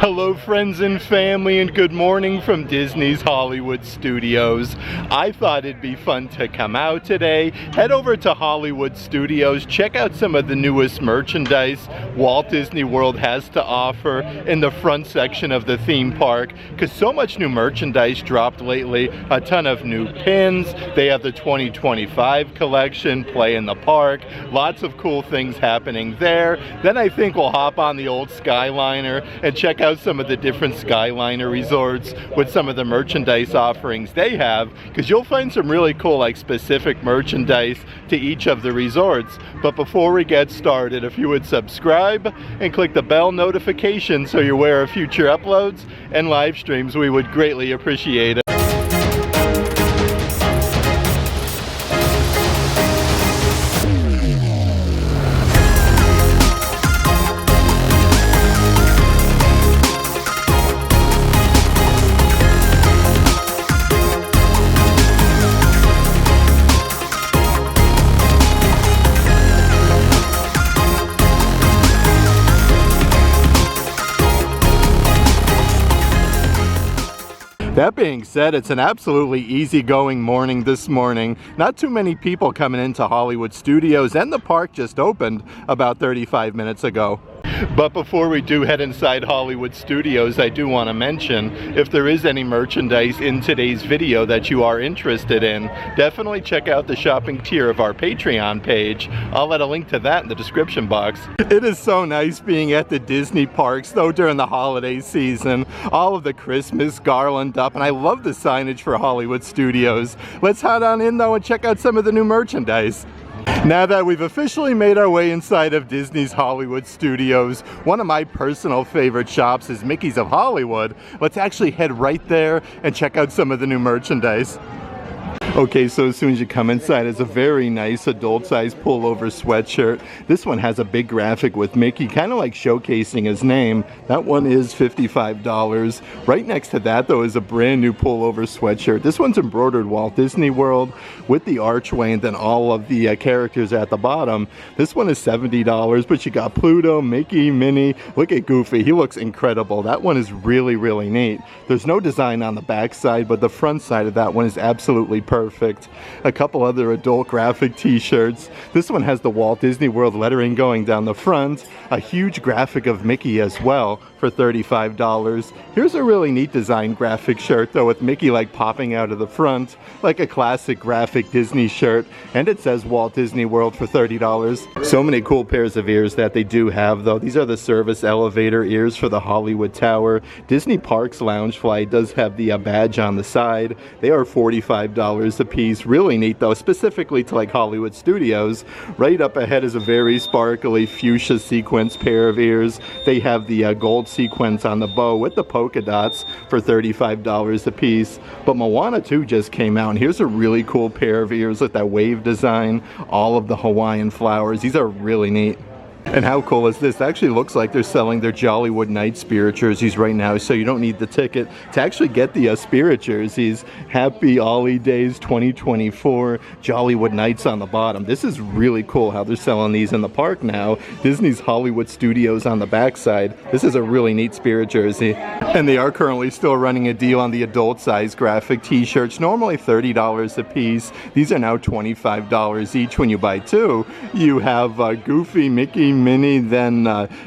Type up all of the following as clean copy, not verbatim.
Hello friends and family, and good morning from Disney's Hollywood Studios. I thought it'd be fun to come out today, head over to Hollywood Studios, check out some of the newest merchandise Walt Disney World has to offer in the front section of the theme park, because so much new merchandise dropped lately. A ton of new pins, they have the 2025 collection, Play in the Park, lots of cool things happening there. Then I think we'll hop on the old Skyliner and check out some of the different Skyliner resorts with some of the merchandise offerings they have, because you'll find some really cool like specific merchandise to each of the resorts. But before we get started, if you would subscribe and click the bell notification so you're aware of future uploads and live streams, we would greatly appreciate it. That being said, it's an absolutely easygoing morning this morning. Not too many people coming into Hollywood Studios, and the park just opened about 35 minutes ago. But before we do head inside Hollywood Studios, I do want to mention, if there is any merchandise in today's video that you are interested in, definitely check out the shopping tier of our Patreon page. I'll let a link to that in the description box. It is so nice being at the Disney parks though during the holiday season. All of the Christmas garland up, and I love the signage for Hollywood Studios. Let's head on in though and check out some of the new merchandise. Now that we've officially made our way inside of Disney's Hollywood Studios, one of my personal favorite shops is Mickey's of Hollywood. Let's actually head right there and check out some of the new merchandise. Okay, so as soon as you come inside, it's a very nice adult-sized pullover sweatshirt. This one has a big graphic with Mickey, kind of like showcasing his name. That one is $55. Right next to that, though, is a brand new pullover sweatshirt. This one's embroidered Walt Disney World with the archway and then all of the characters at the bottom. This one is $70, but you got Pluto, Mickey, Minnie. Look at Goofy. He looks incredible. That one is really, really neat. There's no design on the back side, but the front side of that one is absolutely perfect. A couple other adult graphic t-shirts. This one has the Walt Disney World lettering going down the front. A huge graphic of Mickey as well for $35. Here's a really neat design graphic shirt though, with Mickey like popping out of the front like a classic graphic Disney shirt, and it says Walt Disney World for $30. So many cool pairs of ears that they do have though. These are the service elevator ears for the Hollywood Tower. Disney Parks Loungefly does have the badge on the side. They are $45 a piece. Really neat though, specifically to like Hollywood Studios. Right up ahead is a very sparkly fuchsia sequence pair of ears. They have the gold sequence on the bow with the polka dots for $35 a piece. But Moana 2 just came out, and here's a really cool pair of ears with that wave design, all of the Hawaiian flowers. These are really neat. And how cool is this? It actually looks like they're selling their Jollywood Night Spirit jerseys right now, so you don't need the ticket to actually get the Spirit jerseys. Happy Ollie Days 2024, Jollywood Nights on the bottom. This is really cool how they're selling these in the park now. Disney's Hollywood Studios on the backside. This is a really neat Spirit jersey. And they are currently still running a deal on the adult size graphic t-shirts, normally $30 a piece. These are now $25 each when you buy two. You have Goofy, Mickey, Minnie, then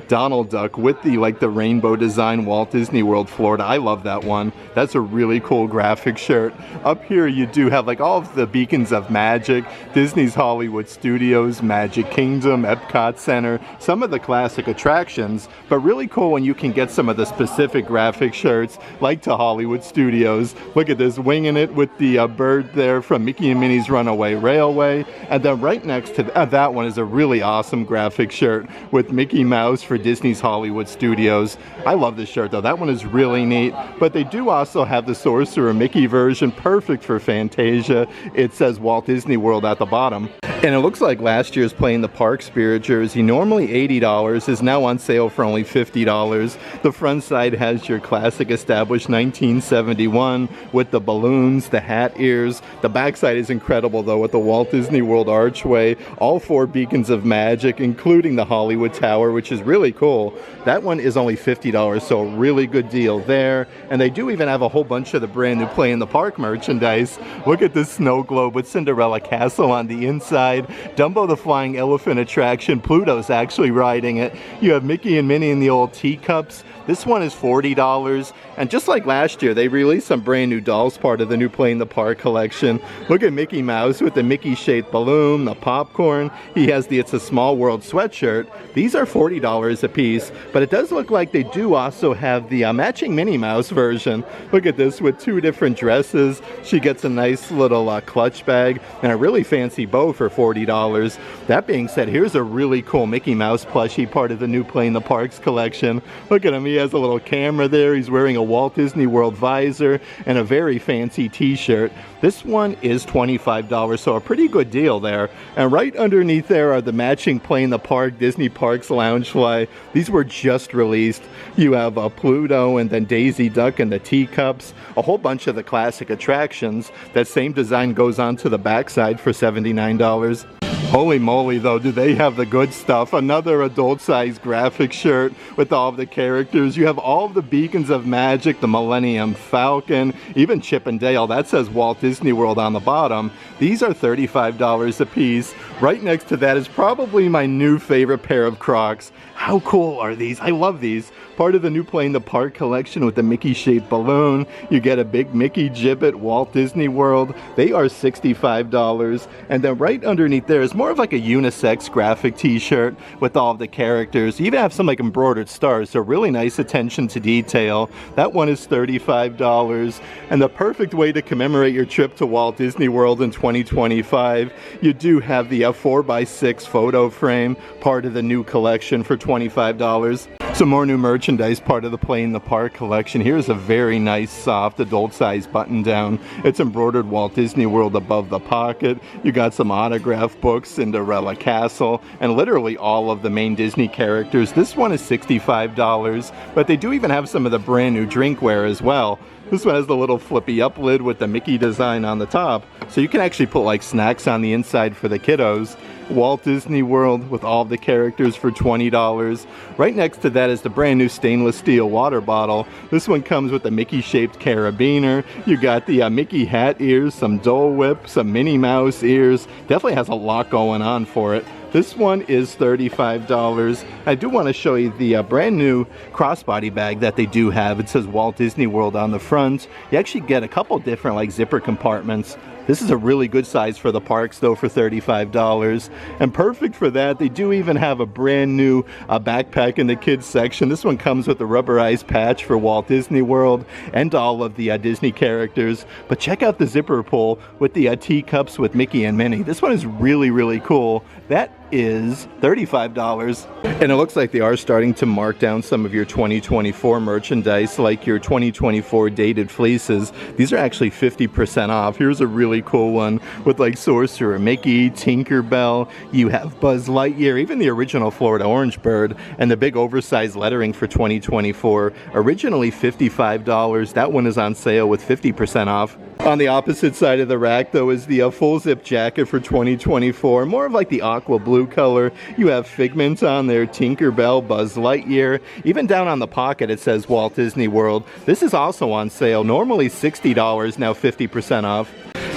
Donald Duck with the like the rainbow design Walt Disney World Florida. I love that one. That's a really cool graphic shirt. Up here you do have like all of the beacons of magic, Disney's Hollywood Studios, Magic Kingdom, Epcot Center, some of the classic attractions, but really cool when you can get some of the specific graphic shirts like to Hollywood Studios. Look at this, winging it with the bird there from Mickey and Minnie's Runaway Railway, and then right next to that one is a really awesome graphic shirt with Mickey Mouse for Disney's Hollywood Studios. I love this shirt though. That one is really neat. But they do also have the Sorcerer Mickey version, perfect for Fantasia. It says Walt Disney World at the bottom. And it looks like last year's Play in the Park Spirit jersey, normally $80, is now on sale for only $50. The front side has your classic established 1971 with the balloons, the hat ears. The back side is incredible though, with the Walt Disney World archway, all 4 beacons of magic, including the Hollywood Tower, which is really cool. That one is only $50, so a really good deal there. And they do even have a whole bunch of the brand new Play in the Park merchandise. Look at this snow globe with Cinderella Castle on the inside. Dumbo the Flying Elephant attraction. Pluto's actually riding it. You have Mickey and Minnie in the old teacups. This one is $40. And just like last year, they released some brand new dolls part of the new Play in the Park collection. Look at Mickey Mouse with the Mickey-shaped balloon, the popcorn. He has the It's a Small World sweatshirt. These are $40 a piece, but it does look like they do also have the matching Minnie Mouse version. Look at this with 2 different dresses. She gets a nice little clutch bag and a really fancy bow for $40. That being said, here's a really cool Mickey Mouse plushie, part of the new Play in the Parks collection. Look at him, he has a little camera there. He's wearing a Walt Disney World visor and a very fancy t-shirt. This one is $25, so a pretty good deal there. And right underneath there are the matching Play in the Park Disney Parks Loungefly. These were just released. You have Pluto and then Daisy Duck and the teacups, a whole bunch of the classic attractions. That same design goes on to the backside for $79. Holy moly though, do they have the good stuff. Another adult-sized graphic shirt with all of the characters. You have all of the beacons of magic, the Millennium Falcon, even Chip and Dale. That says Walt Disney World on the bottom. These are $35 a piece. Right next to that is probably my new favorite pair of Crocs. How cool are these? I love these. Part of the new Play in the Park collection with the Mickey-shaped balloon. You get a big Mickey gibbet, Walt Disney World. They are $65. And then right underneath there is more of like a unisex graphic t-shirt with all of the characters. You even have some like embroidered stars, so really nice attention to detail. That one is $35. And the perfect way to commemorate your trip to Walt Disney World in 2025, you do have the 4x6 photo frame, part of the new collection for $25. Some more new merchandise, part of the Play in the Park collection. Here's a very nice, soft, adult-sized button-down. It's embroidered Walt Disney World above the pocket. You got some autograph books, Cinderella Castle, and literally all of the main Disney characters. This one is $65, but they do even have some of the brand new drinkware as well. This one has the little flippy up lid with the Mickey design on the top, so you can actually put like snacks on the inside for the kiddos. Walt Disney World with all of the characters for $20. Right next to that is the brand new stainless steel water bottle. This one comes with a Mickey-shaped carabiner. You got the Mickey hat ears, some Dole Whip, some Minnie Mouse ears. Definitely has a lot going on for it. This one is $35. I do want to show you the brand new crossbody bag that they do have. It says Walt Disney World on the front. You actually get a couple different like zipper compartments. This is a really good size for the parks though, for $35. And perfect for that, they do even have a brand new backpack in the kids section. This one comes with a rubberized patch for Walt Disney World and all of the Disney characters. But check out the zipper pull with the teacups with Mickey and Minnie. This one is really, really cool. That is $35. And it looks like they are starting to mark down some of your 2024 merchandise, like your 2024 dated fleeces. These are actually 50% off. Here's a really cool one with like Sorcerer Mickey, Tinkerbell. You have Buzz Lightyear, even the original Florida Orange Bird, and the big oversized lettering for 2024. Originally $55. That one is on sale with 50% off. On the opposite side of the rack, though, is the full zip jacket for 2024. More of like the aqua blue color. You have Figment on there, Tinkerbell, Buzz Lightyear. Even down on the pocket, it says Walt Disney World. This is also on sale. Normally $60, now 50% off.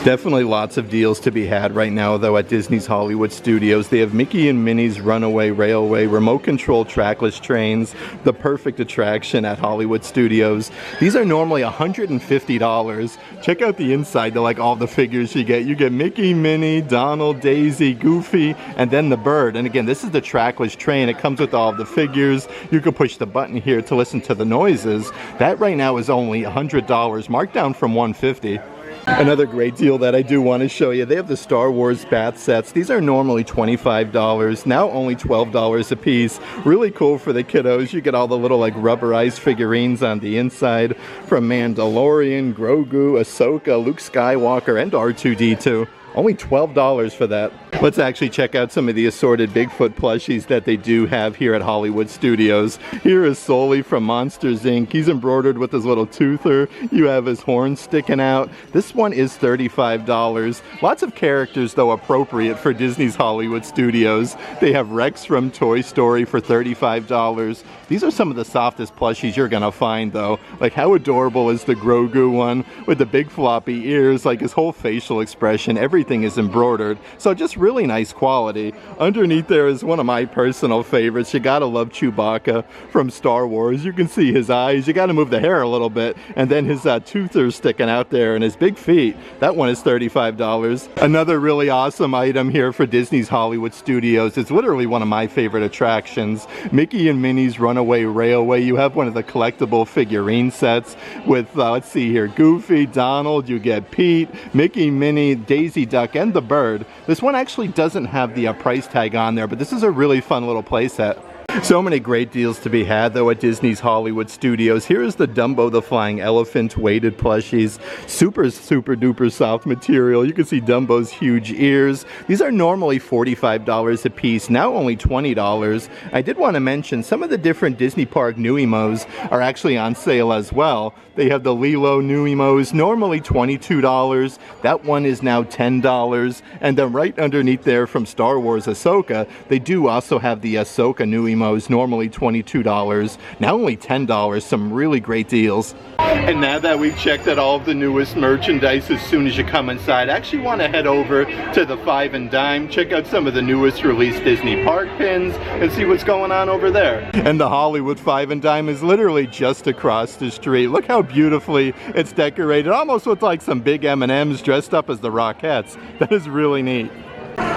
Definitely lots of deals to be had right now, though, at Disney's Hollywood Studios. They have Mickey and Minnie's Runaway Railway, remote control trackless trains, the perfect attraction at Hollywood Studios. These are normally $150. Check out the inside, to like all the figures you get. You get Mickey, Minnie, Donald, Daisy, Goofy, and then the bird. And again, this is the trackless train. It comes with all of the figures. You can push the button here to listen to the noises. That right now is only $100, marked down from $150. Another great deal that I do want to show you, they have the Star Wars bath sets. These are normally $25, now only $12 a piece. Really cool for the kiddos. You get all the little like rubberized figurines on the inside from Mandalorian, Grogu, Ahsoka, Luke Skywalker, and R2-D2. Only $12 for that. Let's actually check out some of the assorted Bigfoot plushies that they do have here at Hollywood Studios. Here is Sully from Monsters, Inc. He's embroidered with his little toother. You have his horn sticking out. This one is $35. Lots of characters, though, appropriate for Disney's Hollywood Studios. They have Rex from Toy Story for $35. These are some of the softest plushies you're gonna find, though. Like, how adorable is the Grogu one with the big floppy ears? Like, his whole facial expression, everything is embroidered. So just really nice quality. Underneath there is one of my personal favorites. You gotta love Chewbacca from Star Wars. You can see his eyes. You gotta move the hair a little bit, and then his toother sticking out there and his big feet. That one is $35. Another really awesome item here for Disney's Hollywood Studios. It's literally one of my favorite attractions. Mickey and Minnie's Runaway Railway. You have one of the collectible figurine sets with, let's see here, Goofy, Donald, you get Pete, Mickey, Minnie, Daisy Duck, and the bird. This one actually doesn't have the price tag on there, but this is a really fun little play set. So many great deals to be had, though, at Disney's Hollywood Studios. Here is the Dumbo the Flying Elephant weighted plushies. Super duper soft material. You can see Dumbo's huge ears. These are normally $45 a piece, now only $20. I did want to mention some of the different Disney Park new emos are actually on sale as well. They have the Lilo new emos, normally $22. That one is now $10. And then right underneath there from Star Wars Ahsoka, they do also have the Ahsoka new emos, normally $22, now only $10. Some really great deals. And now that we've checked out all of the newest merchandise, as soon as you come inside, I actually want to head over to the Five and Dime, check out some of the newest released Disney Park pins, and see what's going on over there. And the Hollywood Five and Dime is literally just across the street. Look how beautifully it's decorated. Almost looks like some big M&Ms dressed up as the Rockettes. That is really neat.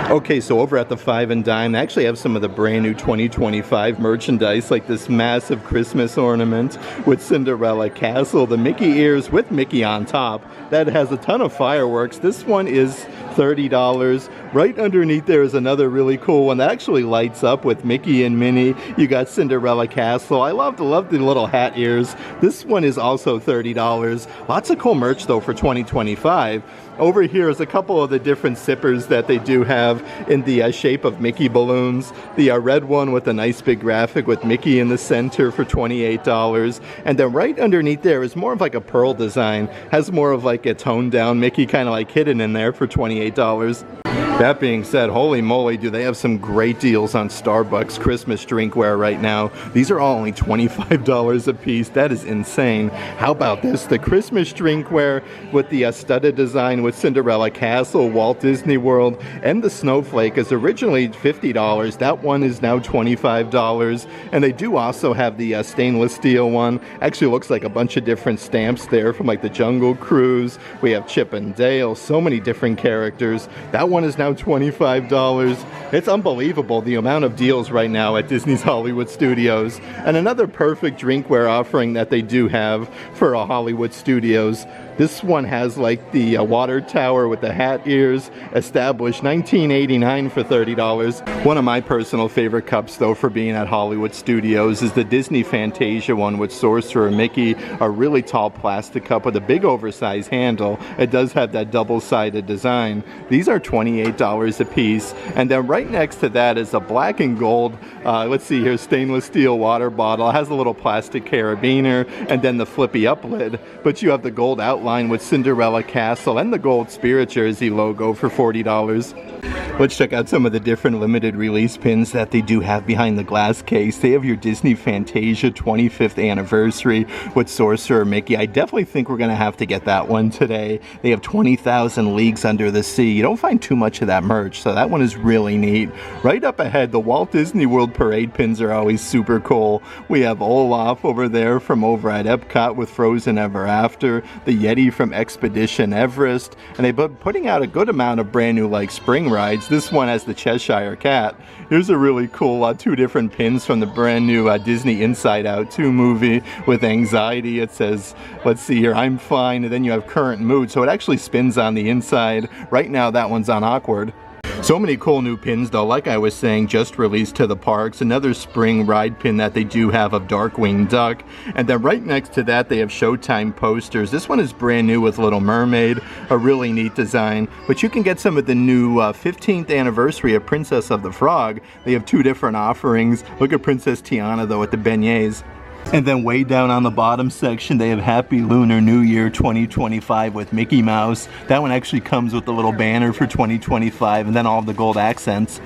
Okay, so over at the Five and Dime, they actually have some of the brand new 2025 merchandise, like this massive Christmas ornament with Cinderella Castle, the Mickey ears with Mickey on top. That has a ton of fireworks. This one is $30. Right underneath there is another really cool one that actually lights up with Mickey and Minnie. You got Cinderella Castle. I love the little hat ears. This one is also $30. Lots of cool merch, though, for 2025. Over here is a couple of the different sippers that they do have in the shape of Mickey balloons. The red one with a nice big graphic with Mickey in the center for $28. And then right underneath there is more of like a pearl design. Has more of like a toned down Mickey kind of like hidden in there for $28. That being said, holy moly, do they have some great deals on Starbucks Christmas drinkware right now. These are all only $25 a piece. That is insane. How about this? The Christmas drinkware with the studded design with Cinderella Castle, Walt Disney World, and the Snowflake is originally $50. That one is now $25. And they do also have the stainless steel one. Actually looks like a bunch of different stamps there from like the Jungle Cruise. We have Chip and Dale, so many different characters. That one is now $25. It's unbelievable the amount of deals right now at Disney's Hollywood Studios. And another perfect drinkware offering that they do have for Hollywood Studios. This one has like the water tower with the hat ears, established 1989 for $30. One of my personal favorite cups, though, for being at Hollywood Studios is the Disney Fantasia one with Sorcerer Mickey, a really tall plastic cup with a big oversized handle. It does have that double-sided design. These are $28 a piece. And then right next to that is a black and gold, let's see here, stainless steel water bottle. It has a little plastic carabiner and then the flippy up lid. But you have the gold outline with Cinderella Castle and the gold Spirit Jersey logo for $40. Let's check out some of the different limited release pins that they do have behind the glass case. They have your Disney Fantasia 25th anniversary with Sorcerer Mickey. I definitely think we're going to have to get that one today. They have 20,000 Leagues Under the Sea. You don't find too much of that merch, so that one is really neat. Right up ahead, the Walt Disney World Parade pins are always super cool. We have Olaf over there from over at Epcot with Frozen Ever After, the Yeti from Expedition Everest, and they've been putting out a good amount of brand new like spring rides. This one has the Cheshire Cat. Here's a really cool two different pins from the brand new Disney Inside Out 2 movie with anxiety. It says, let's see here, I'm fine, and then you have current mood, so it actually spins on the inside. Right now that one's on awkward. So many cool new pins though, like I was saying, just released to the parks. Another spring ride pin that they do have of Darkwing Duck. And then right next to that they have Showtime posters. This one is brand new with Little Mermaid, a really neat design. But you can get some of the new 15th anniversary of Princess of the Frog. They have two different offerings. Look at Princess Tiana though with the beignets. And then way down on the bottom section, they have Happy Lunar New Year 2025 with Mickey Mouse. That one actually comes with the little banner for 2025 and then all of the gold accents.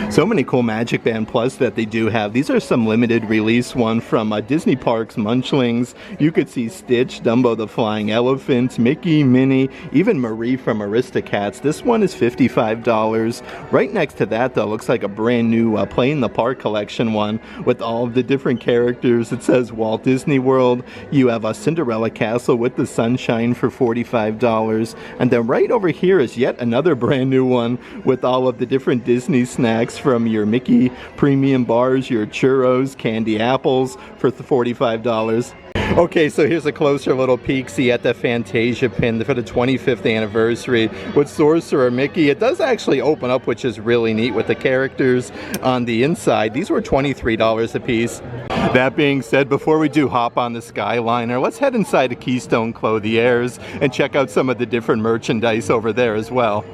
So many cool Magic Band Plus that they do have. These are some limited release one from Disney Parks Munchlings. You could see Stitch, Dumbo the Flying Elephant, Mickey, Minnie, even Marie from Aristocats. This one is $55. Right next to that though, looks like a brand new Play in the Park collection one with all of the different characters. It says Walt Disney World. You have a Cinderella Castle with the Sunshine for $45. And then right over here is yet another brand new one with all of the different Disney snacks from your Mickey premium bars, your churros, candy apples for $45. Okay, so here's a closer little peek-see at the Fantasia pin for the 25th anniversary with Sorcerer Mickey. It does actually open up, which is really neat with the characters on the inside. These were $23 a piece. That being said, before we do hop on the Skyliner, let's head inside to Keystone Clothiers and check out some of the different merchandise over there as well.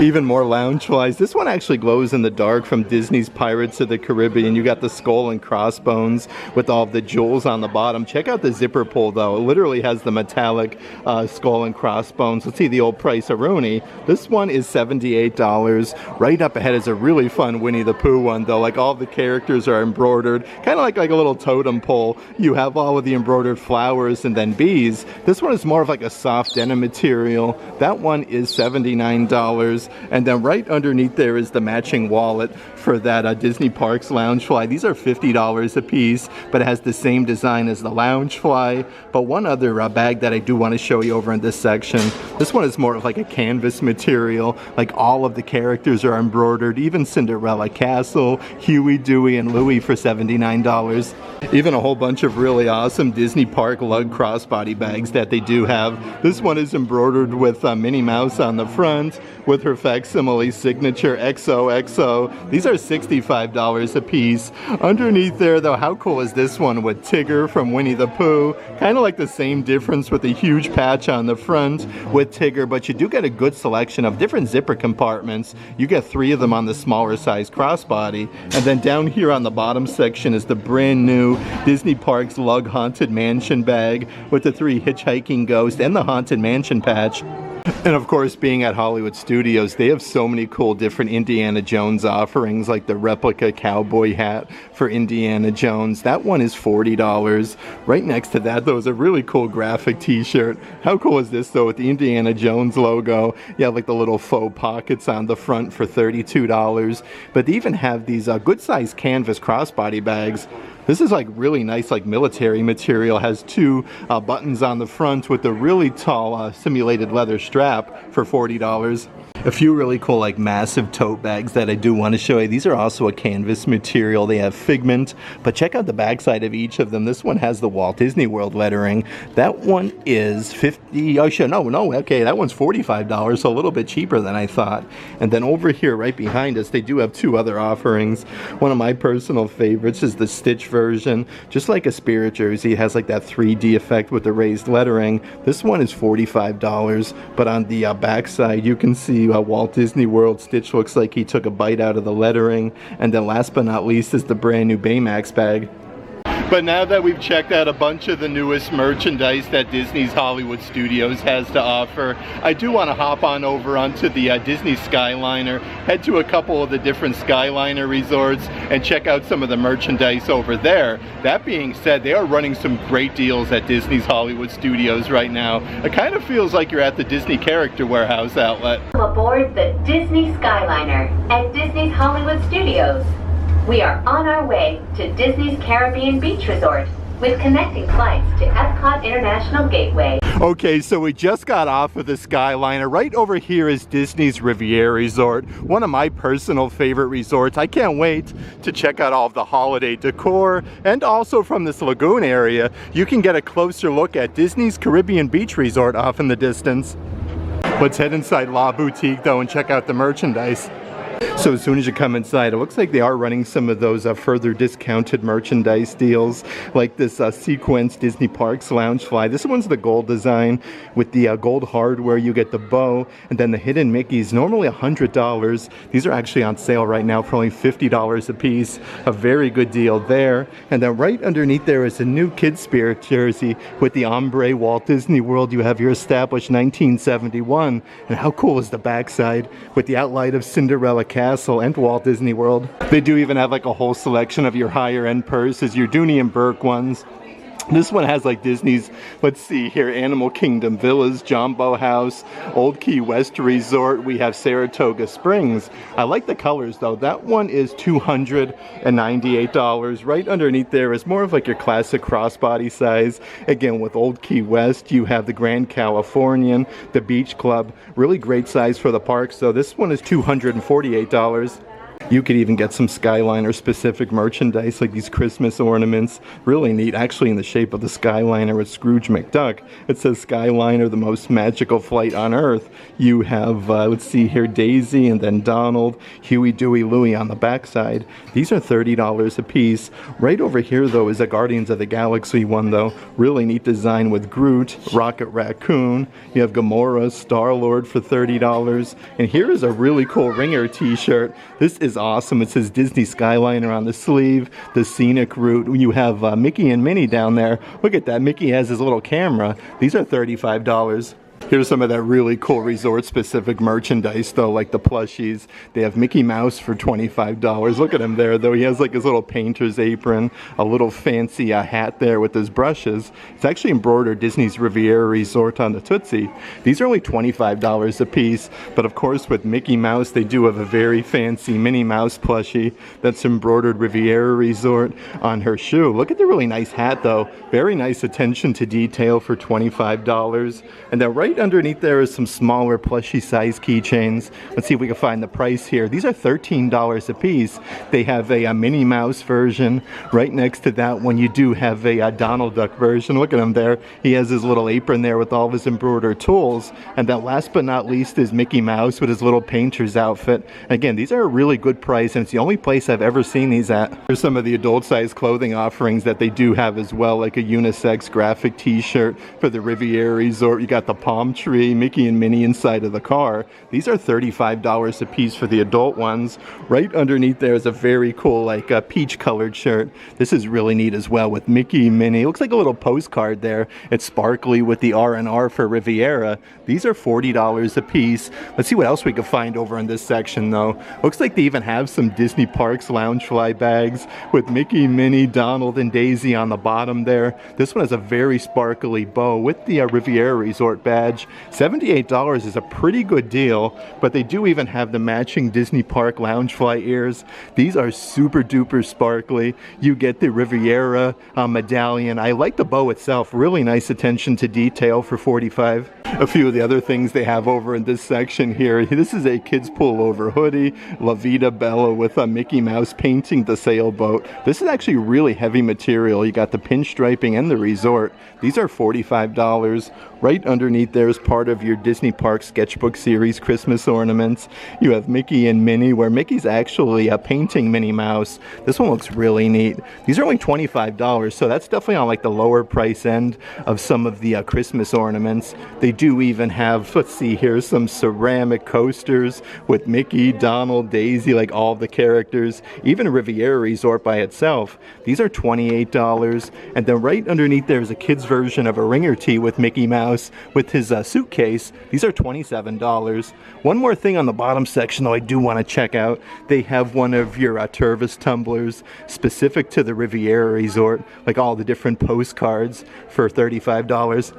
Even more lounge-wise, this one actually glows in the dark from Disney's Pirates of the Caribbean. You got the skull and crossbones with all of the jewels on the bottom. Check out the zipper pull though. It literally has the metallic skull and crossbones. Let's see the old price of Rooney. This one is $78. Right up ahead is a really fun Winnie the Pooh one though. Like all the characters are embroidered, kind of like a little totem pole. You have all of the embroidered flowers and then bees. This one is more of like a soft denim material. That one is $79. And then right underneath there is the matching wallet for that Disney Parks Loungefly. These are $50 a piece, but it has the same design as the Loungefly. But one other bag that I do want to show you over in this section, this one is more of like a canvas material. Like all of the characters are embroidered, even Cinderella Castle, Huey, Dewey, and Louie for $79. Even a whole bunch of really awesome Disney Park lug crossbody bags that they do have. This one is embroidered with Minnie Mouse on the front with her facsimile signature XOXO. These are $65 a piece. Underneath there though, how cool is this one with Tigger from Winnie the Pooh? Kind of like the same difference with the huge patch on the front with Tigger, but you do get a good selection of different zipper compartments. You get 3 of them on the smaller size crossbody. And then down here on the bottom section is the brand new Disney Parks Lug Haunted Mansion bag with the 3 hitchhiking ghosts and the Haunted Mansion patch. And of course, being at Hollywood Studios, they have so many cool different Indiana Jones offerings, like the replica cowboy hat for Indiana Jones. That one is $40. Right next to that, though, is a really cool graphic t-shirt. How cool is this, though, with the Indiana Jones logo? You have like the little faux pockets on the front for $32. But they even have these good-sized canvas crossbody bags. This is like really nice, like military material. Has 2 buttons on the front with a really tall simulated leather strap for $40. A few really cool like massive tote bags that I do want to show you. These are also a canvas material. They have Figment, but check out the backside of each of them. This one has the Walt Disney World lettering. That one is $50. Oh, sure, no, okay, that one's $45, so a little bit cheaper than I thought. And then over here, right behind us, they do have 2 other offerings. One of my personal favorites is the Stitch version. Just like a Spirit jersey, it has like that 3D effect with the raised lettering. This one is $45, but on the backside, you can see Walt Disney World. Stitch looks like he took a bite out of the lettering. And then last but not least is the brand new Baymax bag. But now that we've checked out a bunch of the newest merchandise that Disney's Hollywood Studios has to offer, I do want to hop on over onto the Disney Skyliner, head to a couple of the different Skyliner resorts, and check out some of the merchandise over there. That being said, they are running some great deals at Disney's Hollywood Studios right now. It kind of feels like you're at the Disney Character Warehouse outlet. Aboard the Disney Skyliner at Disney's Hollywood Studios. We are on our way to Disney's Caribbean Beach Resort with connecting flights to Epcot International Gateway. Okay, so we just got off of the Skyliner. Right over here is Disney's Riviera Resort, one of my personal favorite resorts. I can't wait to check out all of the holiday decor, and also from this lagoon area, you can get a closer look at Disney's Caribbean Beach Resort off in the distance. Let's head inside La Boutique though and check out the merchandise. So as soon as you come inside, it looks like they are running some of those further discounted merchandise deals, like this Sequence Disney Parks Loungefly. This one's the gold design with the gold hardware. You get the bow, and then the hidden Mickeys, normally $100. These are actually on sale right now for only $50 a piece. A very good deal there. And then right underneath there is a new Kid Spirit jersey with the ombre Walt Disney World. You have your established 1971. And how cool is the backside with the outline of Cinderella Castle and Walt Disney World. They do even have like a whole selection of your higher end purses, your Dooney and Burke ones. This one has like Disney's, let's see here, Animal Kingdom Villas, Jumbo House, Old Key West Resort. We have Saratoga Springs. I like the colors though. That one is $298. Right underneath there is more of like your classic crossbody size. Again, with Old Key West, you have the Grand Californian, the Beach Club. Really great size for the park. So this one is $248. You could even get some Skyliner specific merchandise like these Christmas ornaments. Really neat, actually in the shape of the Skyliner with Scrooge McDuck. It says Skyliner, the most magical flight on Earth. You have, let's see here, Daisy and then Donald, Huey, Dewey, Louie on the backside. These are $30 a piece. Right over here though is a Guardians of the Galaxy one though. Really neat design with Groot, Rocket Raccoon. You have Gamora, Star-Lord for $30. And here is a really cool Ringer t-shirt. This is awesome. It says Disney Skyliner on the sleeve, the scenic route. You have Mickey and Minnie down there. Look at that. Mickey has his little camera. These are $35. Here's some of that really cool resort-specific merchandise, though, like the plushies. They have Mickey Mouse for $25. Look at him there, though. He has like his little painter's apron, a little fancy hat there with his brushes. It's actually embroidered Disney's Riviera Resort on the Tootsie. These are only $25 a piece, but of course with Mickey Mouse, they do have a very fancy Minnie Mouse plushie that's embroidered Riviera Resort on her shoe. Look at the really nice hat, though. Very nice attention to detail for $25. And then right underneath there is some smaller plushy size keychains. Let's see if we can find the price here. These are $13 a piece. They have a Minnie Mouse version. Right next to that one you do have a Donald Duck version. Look at him there. He has his little apron there with all of his embroidered tools. And then last but not least is Mickey Mouse with his little painter's outfit. Again, these are a really good price and it's the only place I've ever seen these at. Here's some of the adult size clothing offerings that they do have as well, like a unisex graphic t-shirt for the Riviera Resort. You got the palm tree, Mickey and Minnie inside of the car. These are $35 a piece for the adult ones. Right underneath there is a very cool like peach colored shirt. This is really neat as well with Mickey and Minnie. It looks like a little postcard there. It's sparkly with the R&R for Riviera. These are $40 a piece. Let's see what else we can find over in this section though. Looks like they even have some Disney Parks Loungefly bags with Mickey, Minnie, Donald, and Daisy on the bottom there. This one has a very sparkly bow with the Riviera Resort badge. $78 is a pretty good deal, but they do even have the matching Disney Park Loungefly ears. These are super duper sparkly. You get the Riviera medallion. I like the bow itself. Really nice attention to detail for $45. A few of the other things they have over in this section here. This is a kids pullover hoodie, La Vida Bella with a Mickey Mouse painting the sailboat. This is actually really heavy material. You got the pinstriping and the resort. These are $45. Right underneath there is part of your Disney Park Sketchbook Series Christmas ornaments. You have Mickey and Minnie, where Mickey's actually painting Minnie Mouse. This one looks really neat. These are only $25, so that's definitely on like the lower price end of some of the Christmas ornaments. They do even have, let's see here, some ceramic coasters with Mickey, Donald, Daisy, like all the characters. Even Riviera Resort by itself. These are $28. And then right underneath there is a kid's version of a Ringer tee with Mickey Mouse with his suitcase. These are $27. One more thing on the bottom section though I do want to check out. They have one of your Tervis tumblers specific to the Riviera Resort, like all the different postcards for $35.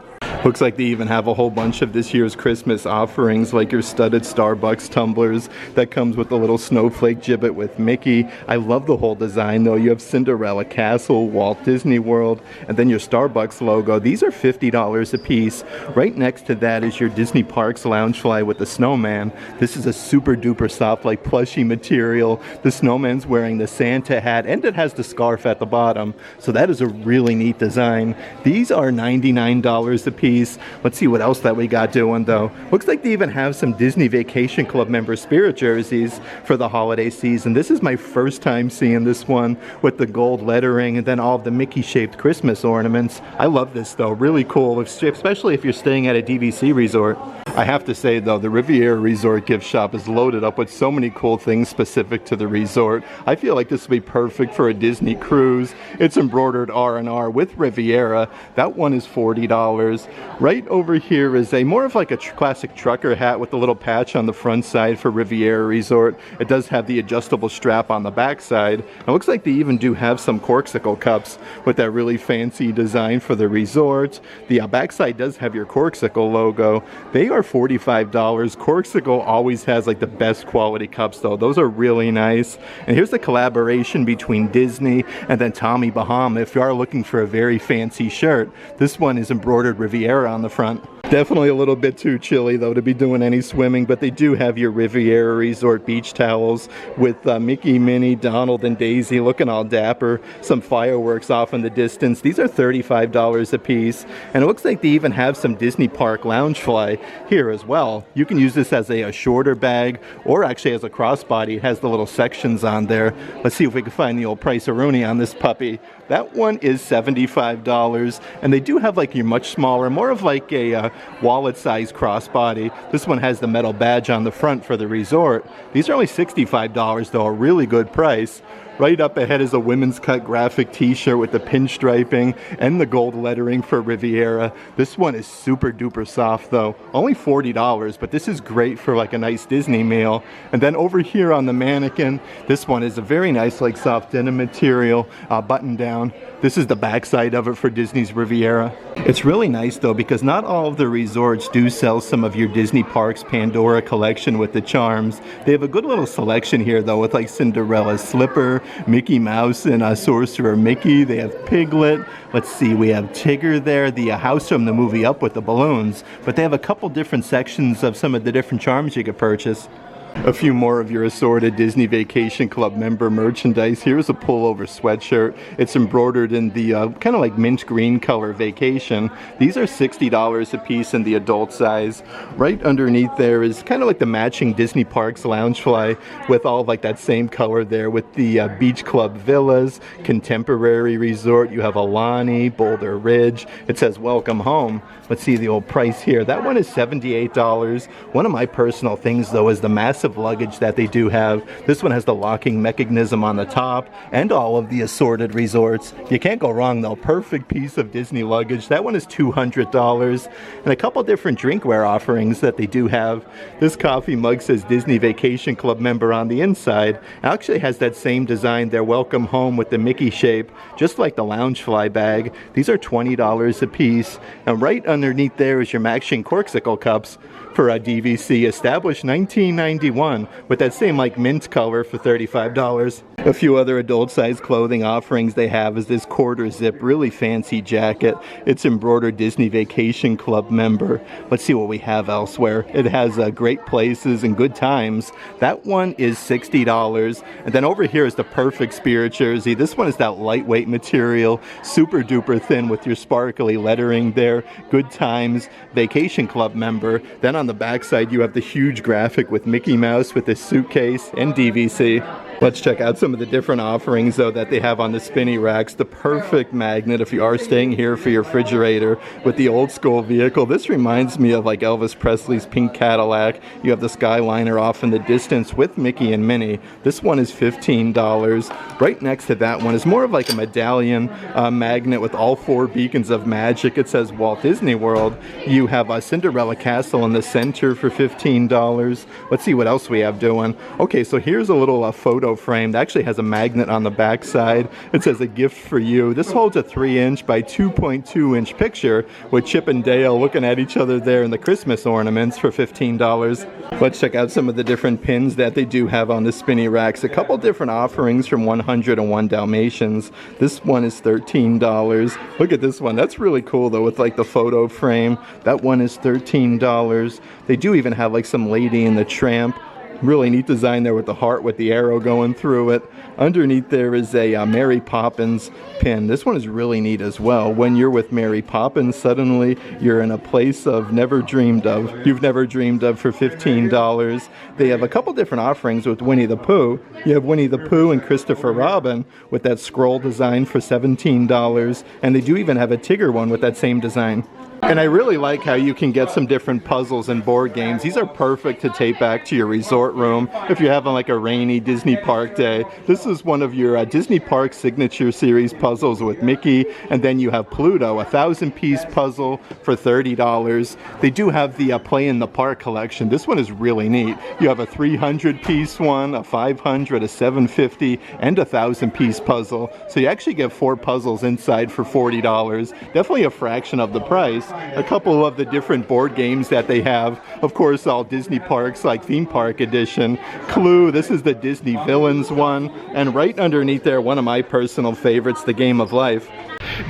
Looks like they even have a whole bunch of this year's Christmas offerings, like your studded Starbucks tumblers that comes with a little snowflake gibbet with Mickey. I love the whole design though. You have Cinderella Castle, Walt Disney World, and then your Starbucks logo. These are $50 a piece. Right next to that is your Disney Parks Loungefly with the snowman. This is a super duper soft like plushy material. The snowman's wearing the Santa hat and it has the scarf at the bottom. So that is a really neat design. These are $99 a piece. piece. Let's see what else that we got doing though. Looks like they even have some Disney Vacation Club member spirit jerseys for the holiday season. This is my first time seeing this one with the gold lettering and then all of the Mickey shaped Christmas ornaments. I love this though, really cool, especially if you're staying at a DVC resort. I have to say though, the Riviera Resort gift shop is loaded up with so many cool things specific to the resort. I feel like this would be perfect for a Disney cruise. It's embroidered R&R with Riviera. That one is $40. Right over here is a more of like a classic trucker hat with a little patch on the front side for Riviera Resort. It does have the adjustable strap on the back side. It looks like they even do have some corksicle cups with that really fancy design for the resort. The backside does have your corksicle logo. They are $45. Corksicle always has like the best quality cups though. Those are really nice. And here's the collaboration between Disney and then Tommy Bahama. If you are looking for a very fancy shirt, this one is embroidered Riviera on the front. Definitely a little bit too chilly though to be doing any swimming, but they do have your Riviera Resort beach towels with Mickey, Minnie, Donald, and Daisy looking all dapper. Some fireworks off in the distance. These are $35 a piece, and it looks like they even have some Disney Park Loungefly here as well. You can use this as a shorter bag or actually as a crossbody. It has the little sections on there. Let's see if we can find the old price-a-rooney on this puppy. That one is $75, and they do have like your much smaller, more of like a wallet-sized crossbody. This one has the metal badge on the front for the resort. These are only $65 though, a really good price. Right up ahead is a women's cut graphic t-shirt with the pinstriping and the gold lettering for Riviera. This one is super duper soft though. Only $40, but this is great for like a nice Disney meal. And then over here on the mannequin, this one is a very nice like soft denim material, button down. This is the backside of it for Disney's Riviera. It's really nice though because not all of the resorts do sell some of your Disney Parks Pandora collection with the charms. They have a good little selection here though with like Cinderella's slipper, Mickey Mouse and Sorcerer Mickey. They have Piglet. Let's see, we have Tigger there, the house from the movie Up with the balloons. But they have a couple different sections of some of the different charms you could purchase. A few more of your assorted Disney Vacation Club member merchandise. Here's a pullover sweatshirt. It's embroidered in the kind of like mint green color Vacation. These are $60 a piece in the adult size. Right underneath there is kind of like the matching Disney Parks Loungefly with all of like that same color there with the Beach Club Villas, Contemporary Resort. You have Alani, Boulder Ridge. It says Welcome Home. Let's see the old price here. That one is $78. One of my personal things though is the massive luggage that they do have. This one has the locking mechanism on the top and all of the assorted resorts. You can't go wrong though. Perfect piece of Disney luggage. That one is $200. And a couple different drinkware offerings that they do have. This coffee mug says Disney Vacation Club member on the inside. It actually has that same design there, Welcome Home with the Mickey shape, just like the Loungefly bag. These are $20 a piece. And right underneath there is your matching corksicle cups for a DVC, established 1991 with that same like mint color for $35. A few other adult size clothing offerings they have is this quarter zip, really fancy jacket. It's embroidered Disney Vacation Club member. Let's see what we have elsewhere. It has great places and good times. That one is $60. And then over here is the perfect spirit jersey. This one is that lightweight material, super duper thin with your sparkly lettering there. Good times, Vacation Club member. Then on the backside you have the huge graphic with Mickey Mouse with a suitcase and DVC. Let's check out some of the different offerings though that they have on the spinny racks. The perfect magnet if you are staying here for your refrigerator with the old school vehicle. This reminds me of like Elvis Presley's pink Cadillac. You have the Skyliner off in the distance with Mickey and Minnie. This one is $15. Right next to that one is more of like a medallion magnet with all 4 beacons of magic. It says Walt Disney World. You have a Cinderella Castle in the center for $15. Let's see what else we have doing. Okay, so here's a little photo frame that actually has a magnet on the back side. It says a gift for you. This holds a 3-inch by 2.2-inch picture with Chip and Dale looking at each other there in the Christmas ornaments for $15. Let's check out some of the different pins that they do have on the spinny racks. A couple different offerings from 101 Dalmatians. This one is $13. Look at this one. That's really cool though with like the photo frame. That one is $13. They do even have like some Lady and the Tramp Really neat design there with the heart with the arrow going through it. Underneath there is a Mary Poppins pin. This one is really neat as well. When you're with Mary Poppins, suddenly you're in a place of never dreamed of. You've never dreamed of for $15. They have a couple different offerings with Winnie the Pooh. You have Winnie the Pooh and Christopher Robin with that scroll design for $17. And they do even have a Tigger one with that same design. And I really like how you can get some different puzzles and board games. These are perfect to take back to your resort room if you're having like a rainy Disney park day. This is one of your Disney Park Signature Series puzzles with Mickey, and then you have Pluto, a 1,000-piece puzzle for $30. They do have the Play in the Park collection. This one is really neat. You have a 300-piece one, a 500, a 750, and a 1,000-piece puzzle. So you actually get 4 puzzles inside for $40. Definitely a fraction of the price. A couple of the different board games that they have, of course, all Disney parks like Theme Park Edition. Clue, this is the Disney Villains one, and right underneath there, one of my personal favorites, the Game of Life.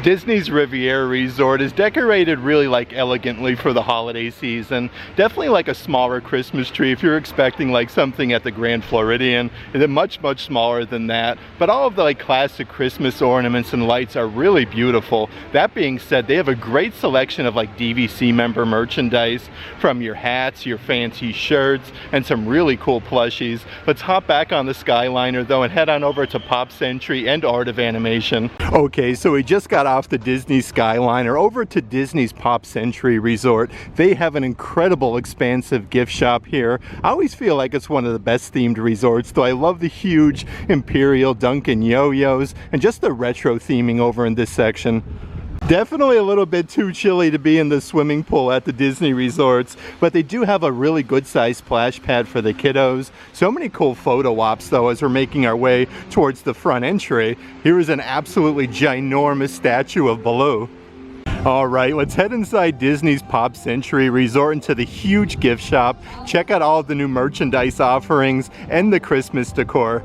Disney's Riviera Resort is decorated really like elegantly for the holiday season. Definitely like a smaller Christmas tree if you're expecting like something at the Grand Floridian. And then much smaller than that. But all of the like classic Christmas ornaments and lights are really beautiful. That being said, they have a great selection of like DVC member merchandise, from your hats, your fancy shirts, and some really cool plushies. Let's hop back on the Skyliner though and head on over to Pop Century and Art of Animation. Okay, so we just got off the Disney Skyliner over to Disney's Pop Century Resort. They have an incredible expansive gift shop here. I always feel like it's one of the best themed resorts, though I love the huge Imperial Duncan yo-yos and just the retro theming over in this section. Definitely a little bit too chilly to be in the swimming pool at the Disney resorts, but they do have a really good sized splash pad for the kiddos. So many cool photo ops though as we're making our way towards the front entry. Here is an absolutely ginormous statue of Baloo. All right, let's head inside Disney's Pop Century Resort into the huge gift shop. Check out all of the new merchandise offerings and the Christmas decor.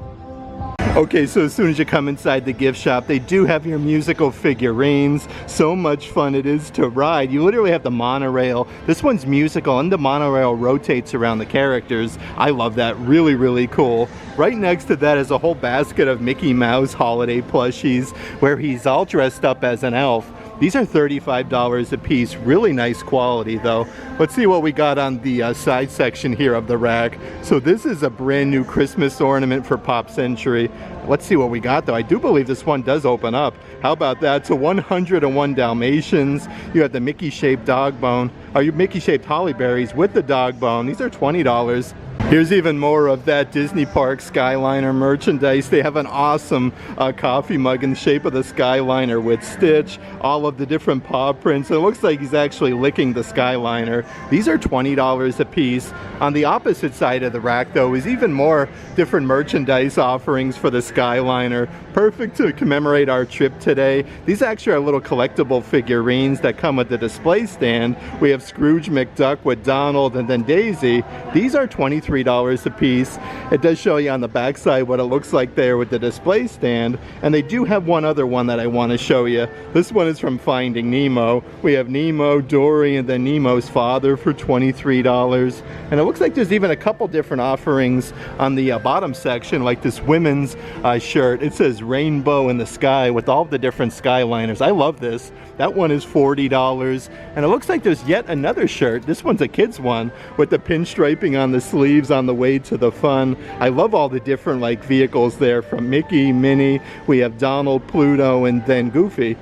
Okay, so as soon as you come inside the gift shop, they do have your musical figurines. So much fun it is to ride. You literally have the monorail. This one's musical and the monorail rotates around the characters. I love that. Really, really cool. Right next to that is a whole basket of Mickey Mouse holiday plushies where he's all dressed up as an elf. These are $35 a piece. Really nice quality though. Let's see what we got on the side section here of the rack. So this is a brand new Christmas ornament for Pop Century. Let's see what we got though. I do believe this one does open up. How about that? So 101 Dalmatians. You have the Mickey shaped dog bone. Or your Mickey shaped holly berries with the dog bone. These are $20. Here's even more of that Disney Park Skyliner merchandise. They have an awesome coffee mug in the shape of the Skyliner with Stitch, all of the different paw prints. It looks like he's actually licking the Skyliner. These are $20 a piece. On the opposite side of the rack though is even more different merchandise offerings for the Skyliner. Perfect to commemorate our trip today. These actually are little collectible figurines that come with the display stand. We have Scrooge McDuck with Donald and then Daisy. These are $23 a piece. It does show you on the back side what it looks like there with the display stand, and they do have one other one that I want to show you. This one is from Finding Nemo. We have Nemo, Dory, and then Nemo's father for $23. And it looks like there's even a couple different offerings on the bottom section, like this women's shirt. It says Rainbow in the Sky with all the different Skyliners. I love this. That one is $40. And it looks like there's yet another shirt. This one's a kid's one with the pinstriping on the sleeves on the way to the fun. I love all the different like vehicles there, from Mickey, Minnie, we have Donald, Pluto, and then Goofy.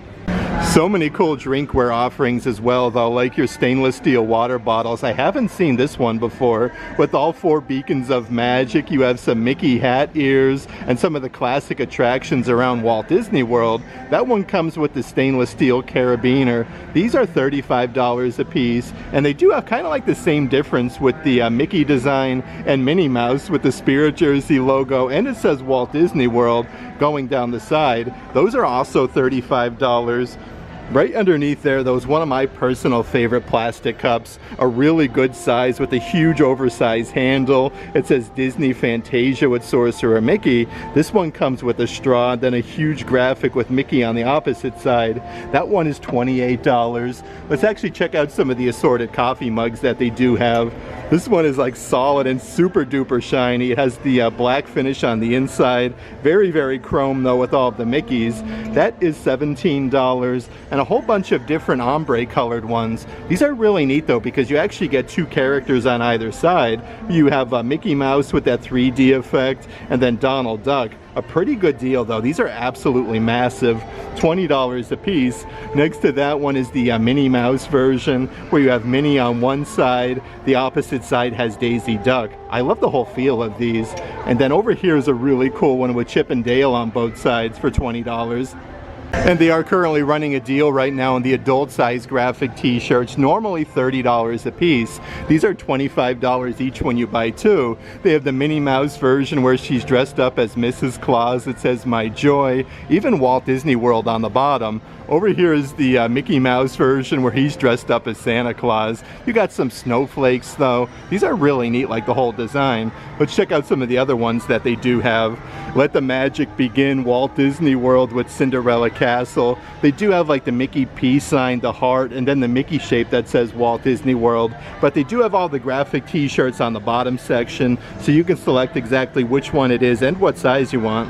So many cool drinkware offerings as well though, like your stainless steel water bottles. I haven't seen this one before. With all 4 beacons of magic, you have some Mickey hat ears and some of the classic attractions around Walt Disney World. That one comes with the stainless steel carabiner. These are $35 a piece, and they do have kind of like the same difference with the Mickey design and Minnie Mouse with the Spirit Jersey logo, and it says Walt Disney World going down the side. Those are also $35. Right underneath there, though, is one of my personal favorite plastic cups. A really good size with a huge oversized handle. It says Disney Fantasia with Sorcerer Mickey. This one comes with a straw, and then a huge graphic with Mickey on the opposite side. That one is $28. Let's actually check out some of the assorted coffee mugs that they do have. This one is like solid and super duper shiny. It has the black finish on the inside. Very, very chrome though with all of the Mickeys. That is $17. And a whole bunch of different ombre colored ones. These are really neat though, because you actually get two characters on either side. You have Mickey Mouse with that 3D effect, and then Donald Duck. A pretty good deal though. These are absolutely massive. $20 a piece. Next to that one is the Minnie Mouse version, where you have Minnie on one side, the opposite side has Daisy Duck. I love the whole feel of these. And then over here is a really cool one with Chip and Dale on both sides for $20. And they are currently running a deal right now on the adult size graphic t-shirts, normally $30 a piece. These are $25 each when you buy two. They have the Minnie Mouse version where she's dressed up as Mrs. Claus. It says My Joy, even Walt Disney World on the bottom. Over here is the Mickey Mouse version where he's dressed up as Santa Claus. You got some snowflakes though. These are really neat, like the whole design. Let's check out some of the other ones that they do have. Let the Magic Begin, Walt Disney World with Cinderella Castle. They do have like the Mickey peace sign, the heart, and then the Mickey shape that says Walt Disney World. But they do have all the graphic t-shirts on the bottom section, so you can select exactly which one it is and what size you want.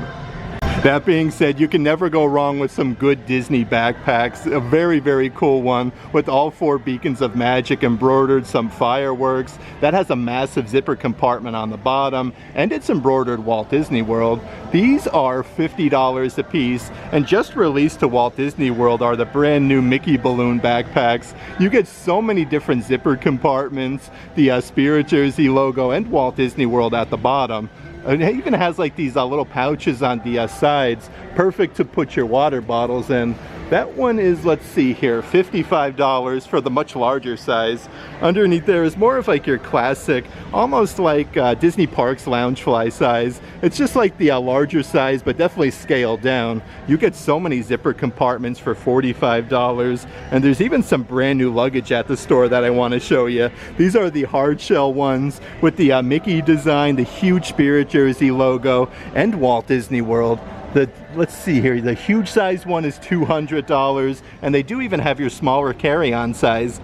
That being said, you can never go wrong with some good Disney backpacks. A very, very cool one with all 4 beacons of magic embroidered, some fireworks. That has a massive zipper compartment on the bottom, and it's embroidered Walt Disney World. These are $50 a piece, and just released to Walt Disney World are the brand new Mickey balloon backpacks. You get so many different zipper compartments, the Spirit Jersey logo, and Walt Disney World at the bottom. It even has like these little pouches on the sides, perfect to put your water bottles in. That one is, let's see here, $55 for the much larger size. Underneath there is more of like your classic, almost like Disney Parks Loungefly size. It's just like the larger size, but definitely scaled down. You get so many zipper compartments for $45, and there's even some brand new luggage at the store that I want to show you. These are the hard shell ones with the Mickey design, the huge Spirit Jersey logo, and Walt Disney World. Let's see here, the huge size one is $200, and they do even have your smaller carry-on size.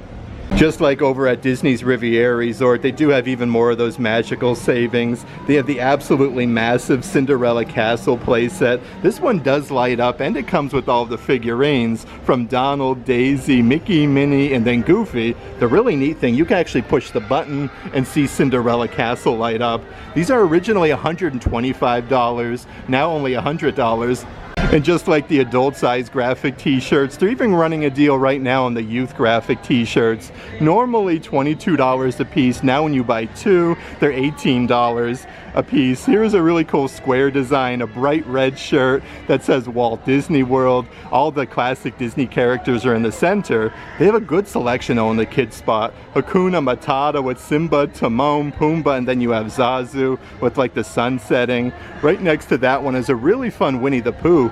Just like over at Disney's Riviera Resort, they do have even more of those magical savings. They have the absolutely massive Cinderella Castle playset. This one does light up, and it comes with all of the figurines from Donald, Daisy, Mickey, Minnie, and then Goofy. The really neat thing, you can actually push the button and see Cinderella Castle light up. These are originally $125, now only $100. And just like the adult size graphic t-shirts, they're even running a deal right now on the youth graphic t-shirts. Normally $22 a piece. Now when you buy two, they're $18 a piece. Here's a really cool square design, a bright red shirt that says Walt Disney World. All the classic Disney characters are in the center. They have a good selection on the kids spot. Hakuna Matata with Simba, Timon, Pumbaa, and then you have Zazu with like the sun setting. Right next to that one is a really fun Winnie the Pooh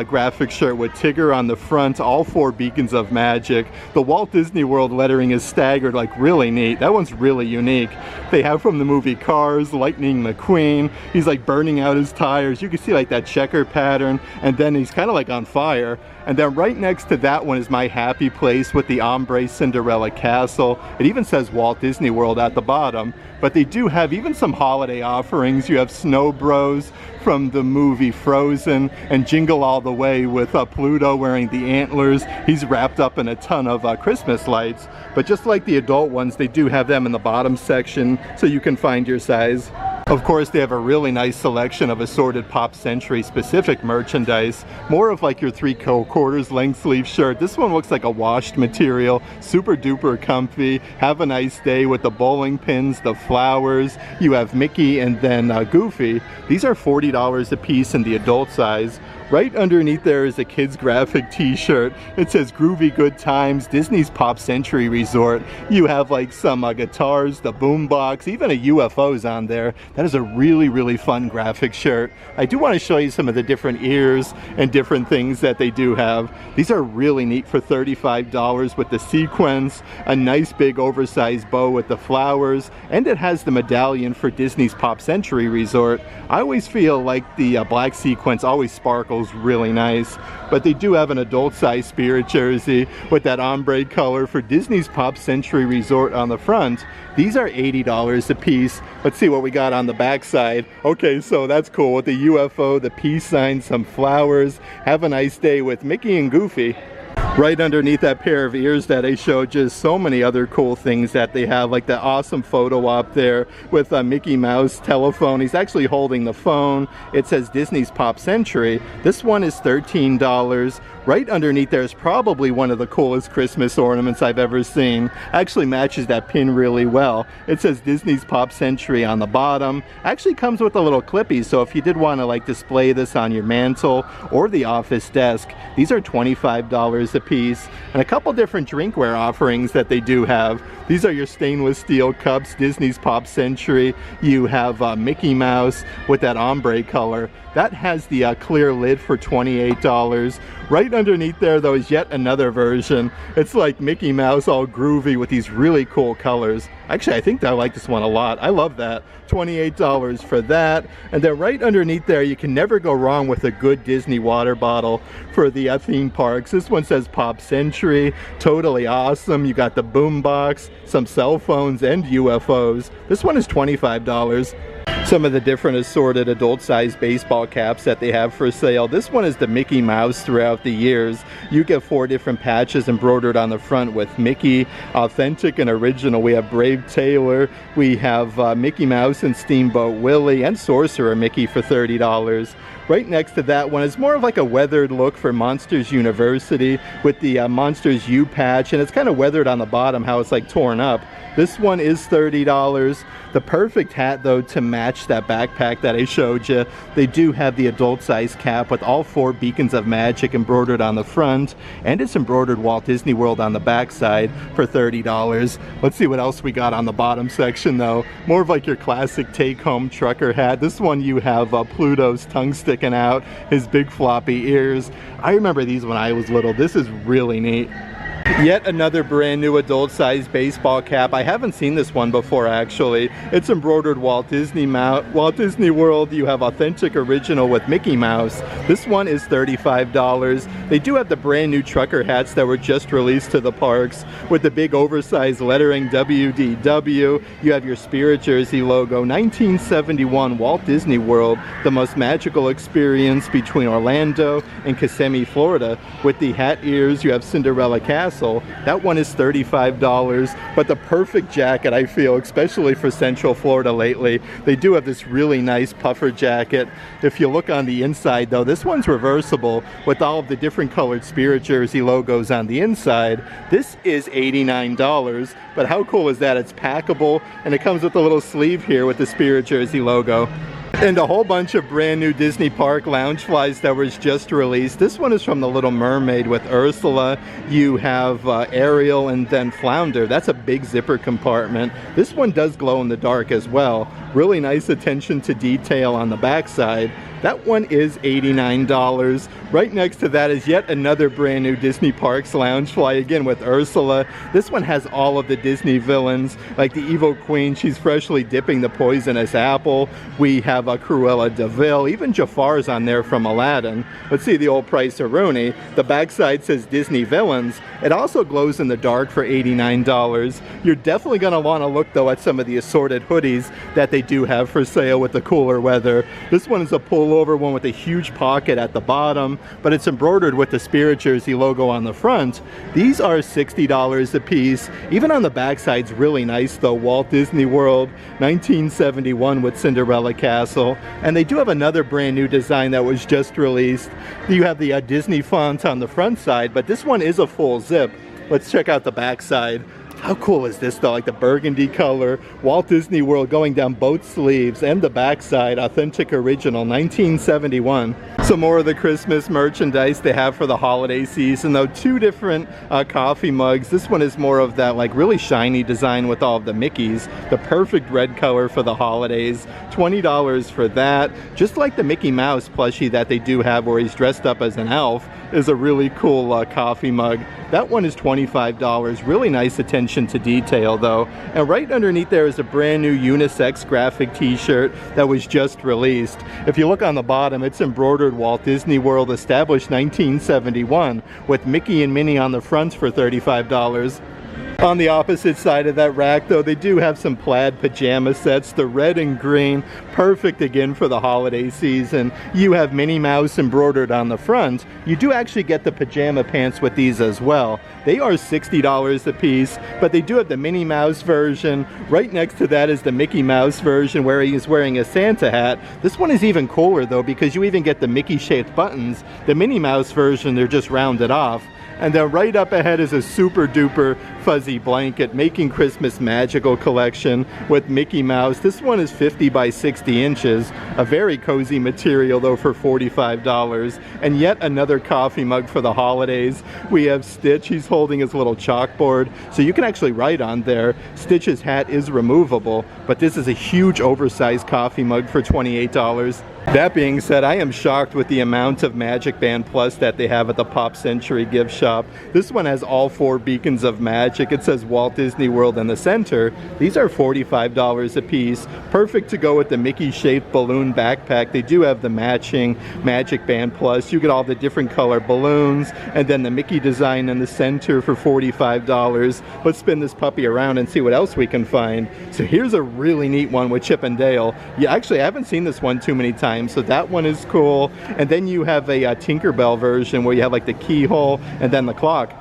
graphic shirt with Tigger on the front, all 4 beacons of magic. The Walt Disney World lettering is staggered, like really neat. That one's really unique. They have from the movie Cars, Lightning McQueen. He's like burning out his tires. You can see like that checker pattern, and then he's kind of like on fire. And then right next to that one is My Happy Place with the ombre Cinderella Castle. It even says Walt Disney World at the bottom. But they do have even some holiday offerings. You have Snow Bros from the movie Frozen, and Jingle All the Way with Pluto wearing the antlers. He's wrapped up in a ton of Christmas lights. But just like the adult ones, they do have them in the bottom section so you can find your size. Of course, they have a really nice selection of assorted Pop Century specific merchandise. More of like your 3/4 length sleeve shirt. This one looks like a washed material, super duper comfy. Have a nice day with the bowling pins, the flowers. You have Mickey and then Goofy. These are $40 a piece in the adult size. Right underneath there is a kid's graphic t-shirt. It says Groovy Good Times, Disney's Pop Century Resort. You have like some guitars, the boombox, even a UFO's on there. That is a really, really fun graphic shirt. I do want to show you some of the different ears and different things that they do have. These are really neat for $35 with the sequins, a nice big oversized bow with the flowers, and it has the medallion for Disney's Pop Century Resort. I always feel like the black sequence always sparkles really nice, but they do have an adult size spirit jersey with that ombre color for Disney's Pop Century Resort on the front. These are $80 a piece. Let's see what we got on the back side. Okay, so that's cool with the UFO, the peace sign, some flowers. Have a nice day with Mickey and Goofy. Right underneath that pair of ears that I showed you, so many other cool things that they have, like the awesome photo op there with a Mickey Mouse telephone. He's actually holding the phone. It says Disney's Pop Century. This one is $13. Right underneath there is probably one of the coolest Christmas ornaments I've ever seen. Actually matches that pin really well. It says Disney's Pop Century on the bottom. Actually comes with a little clippy, so if you did want to like display this on your mantle or the office desk, these are $25 a piece. And a couple different drinkware offerings that they do have. These are your stainless steel cups, Disney's Pop Century. You have Mickey Mouse with that ombre color. That has the clear lid for $28. Right underneath there though is yet another version. It's like Mickey Mouse all groovy with these really cool colors. Actually, I think I like this one a lot. I love that. $28 for that. And then right underneath there, you can never go wrong with a good Disney water bottle for the theme parks. This one says Pop Century. Totally awesome. You got the boombox, some cell phones, and UFOs. This one is $25. Some of the different assorted adult-sized baseball caps that they have for sale. This one is the Mickey Mouse throughout the years. You get 4 different patches embroidered on the front with Mickey, authentic and original. We have Brave Taylor, we have Mickey Mouse and Steamboat Willie, and Sorcerer Mickey for $30. Right next to that one is more of like a weathered look for Monsters University with the Monsters U patch, and it's kind of weathered on the bottom, how it's like torn up. This one is $30. The perfect hat though to match that backpack that I showed you. They do have the adult size cap with all 4 beacons of magic embroidered on the front, and it's embroidered Walt Disney World on the back side for $30. Let's see what else we got on the bottom section though. More of like your classic take-home trucker hat. This one you have Pluto's tongue sticking out, his big floppy ears. I remember these when I was little. This is really neat. Yet another brand new adult sized baseball cap. I haven't seen this one before actually. It's embroidered Walt Disney World. You have authentic original with Mickey Mouse. This one is $35. They do have the brand new trucker hats that were just released to the parks with the big oversized lettering WDW. You have your Spirit Jersey logo. 1971 Walt Disney World, the most magical experience between Orlando and Kissimmee, Florida. With the hat ears, you have Cinderella Castle. That one is $35, but the perfect jacket I feel, especially for Central Florida lately. They do have this really nice puffer jacket. If you look on the inside though, this one's reversible with all of the different colored Spirit Jersey logos on the inside. This is $89, but how cool is that? It's packable and it comes with a little sleeve here with the Spirit Jersey logo. And a whole bunch of brand new Disney Park lounge flies that was just released. This one is from The Little Mermaid with Ursula. You have Ariel and then Flounder. That's a big zipper compartment. This one does glow in the dark as well. Really nice attention to detail on the backside. That one is $89. Right next to that is yet another brand new Disney Parks Loungefly, again with Ursula. This one has all of the Disney villains, like the Evil Queen. She's freshly dipping the poisonous apple. We have a Cruella de Vil. Even Jafar's on there from Aladdin. Let's see the old price of Rooney. The backside says Disney Villains. It also glows in the dark for $89. You're definitely going to want to look though at some of the assorted hoodies that they do have for sale with the cooler weather. This one is a pullover one with a huge pocket at the bottom, but it's embroidered with the Spirit Jersey logo on the front. These are $60 a piece. Even on the backside's really nice though. Walt Disney World, 1971 with Cinderella Castle. And they do have another brand new design that was just released. You have the Disney font on the front side, but this one is a full zip. Let's check out the backside. How cool is this though? Like the burgundy color, Walt Disney World going down both sleeves and the backside, authentic original, 1971. Some more of the Christmas merchandise they have for the holiday season, though. Two different coffee mugs. This one is more of that like really shiny design with all of the Mickeys. The perfect red color for the holidays. $20 for that. Just like the Mickey Mouse plushie that they do have where he's dressed up as an elf is a really cool coffee mug. That one is $25. Really nice attention to detail though. And right underneath there is a brand new unisex graphic t-shirt that was just released. If you look on the bottom, it's embroidered Walt Disney World, established 1971, with Mickey and Minnie on the front for $35. On the opposite side of that rack though, they do have some plaid pajama sets, the red and green, perfect again for the holiday season. You have Minnie Mouse embroidered on the front. You do actually get the pajama pants with these as well. They are $60 a piece, but they do have the Minnie Mouse version. Right next to that is the Mickey Mouse version where he is wearing a Santa hat. This one is even cooler though because you even get the Mickey shaped buttons. The Minnie Mouse version, they're just rounded off. And then right up ahead is a super duper fuzzy blanket, Making Christmas Magical collection with Mickey Mouse. This one is 50 by 60 inches. A very cozy material though for $45. And yet another coffee mug for the holidays. We have Stitch. He's holding his little chalkboard. So you can actually write on there. Stitch's hat is removable, but this is a huge oversized coffee mug for $28. That being said, I am shocked with the amount of Magic Band Plus that they have at the Pop Century gift shop. This one has all 4 beacons of magic. It says Walt Disney World in the center. These are $45 a piece. Perfect to go with the Mickey-shaped balloon backpack. They do have the matching Magic Band Plus. You get all the different color balloons and then the Mickey design in the center for $45. Let's spin this puppy around and see what else we can find. So here's a really neat one with Chip and Dale. Yeah, actually, I haven't seen this one too many times. So that one is cool. And then you have a Tinkerbell version where you have like the keyhole and then the clock.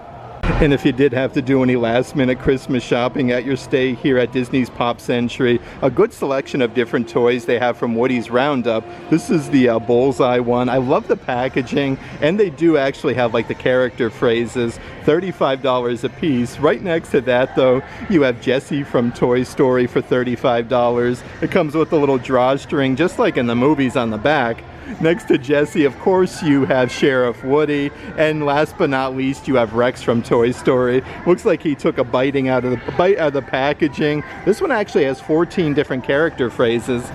And if you did have to do any last minute Christmas shopping at your stay here at Disney's Pop Century, a good selection of different toys they have from Woody's Roundup. This is the Bullseye one. I love the packaging, and they do actually have like the character phrases. $35 a piece. Right next to that though, you have Jessie from Toy Story for $35. It comes with a little drawstring just like in the movies on the back. Next to Jessie, of course, you have Sheriff Woody, and last but not least, you have Rex from Toy Story. Looks like he took a bite out of the packaging. This one actually has 14 different character phrases.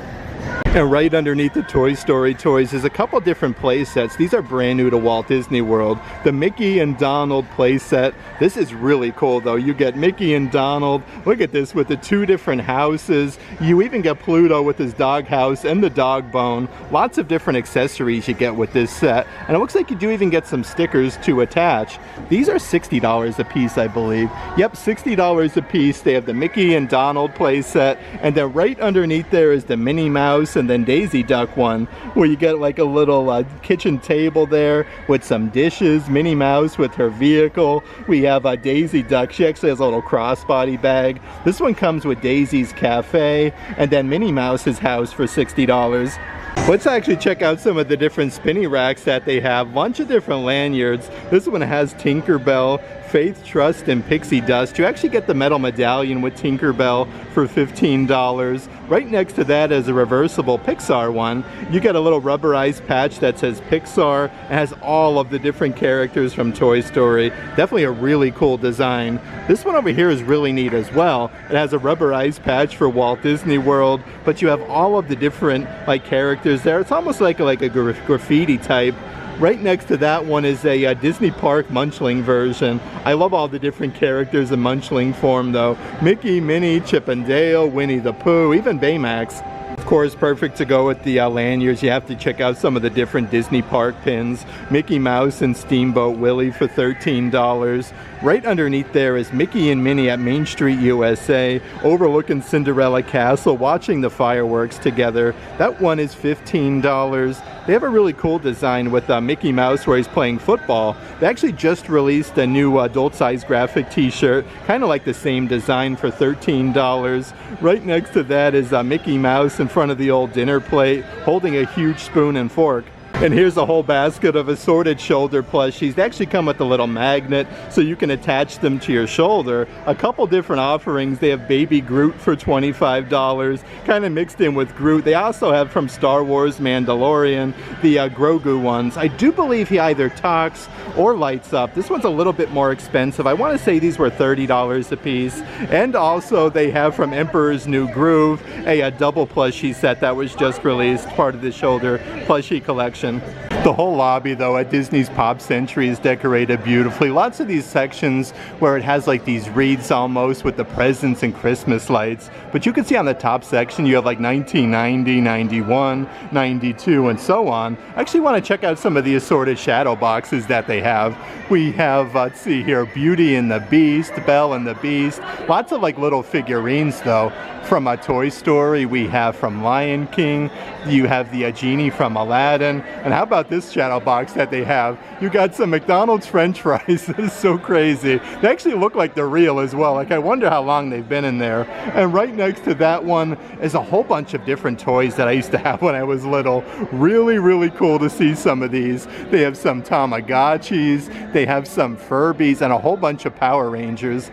And right underneath the Toy Story toys is a couple different play sets. These are brand new to Walt Disney World. The Mickey and Donald play set. This is really cool though. You get Mickey and Donald. Look at this with the 2 different houses. You even get Pluto with his dog house and the dog bone. Lots of different accessories you get with this set. And it looks like you do even get some stickers to attach. These are $60 a piece, I believe. Yep, $60 a piece. They have the Mickey and Donald play set. And then right underneath there is the Minnie Mouse and then Daisy Duck one, where you get like a little kitchen table there with some dishes, Minnie Mouse with her vehicle. We have a Daisy Duck. She actually has a little crossbody bag. This one comes with Daisy's Cafe, and then Minnie Mouse's house for $60. Let's actually check out some of the different spinny racks that they have. Bunch of different lanyards. This one has Tinkerbell, Faith, Trust, and Pixie Dust. You actually get the metal medallion with Tinkerbell for $15. Right next to that is a reversible Pixar one. You get a little rubberized patch that says Pixar. It has all of the different characters from Toy Story. Definitely a really cool design. This one over here is really neat as well. It has a rubberized patch for Walt Disney World, but you have all of the different like characters there. It's almost like a graffiti type. Right next to that one is a Disney Park Munchling version. I love all the different characters in Munchling form though. Mickey, Minnie, Chip and Dale, Winnie the Pooh, even Baymax. Of course, perfect to go with the lanyards. You have to check out some of the different Disney Park pins. Mickey Mouse and Steamboat Willie for $13. Right underneath there is Mickey and Minnie at Main Street, USA, overlooking Cinderella Castle, watching the fireworks together. That one is $15. They have a really cool design with Mickey Mouse where he's playing football. They actually just released a new adult-size graphic t-shirt, kind of like the same design for $13. Right next to that is Mickey Mouse in front of the old dinner plate, holding a huge spoon and fork. And here's a whole basket of assorted shoulder plushies. They actually come with a little magnet so you can attach them to your shoulder. A couple different offerings. They have Baby Groot for $25, kind of mixed in with Groot. They also have from Star Wars Mandalorian, the Grogu ones. I do believe he either talks or lights up. This one's a little bit more expensive. I want to say these were $30 a piece. And also they have from Emperor's New Groove a double plushie set that was just released, part of the shoulder plushie collection. The whole lobby though at Disney's Pop Century is decorated beautifully. Lots of these sections where it has like these wreaths almost with the presents and Christmas lights. But you can see on the top section you have like 1990, 91, 92 and so on. I actually want to check out some of the assorted shadow boxes that they have. We have, let's see here, Beauty and the Beast, Belle and the Beast. Lots of like little figurines though. From a Toy Story, we have from Lion King, you have the genie from Aladdin, and how about this shadow box that they have? You got some McDonald's French fries. That is so crazy. They actually look like they're real as well. Like I wonder how long they've been in there. And right next to that one is a whole bunch of different toys that I used to have when I was little. Really, really cool to see some of these. They have some Tamagotchis, they have some Furbies, and a whole bunch of Power Rangers.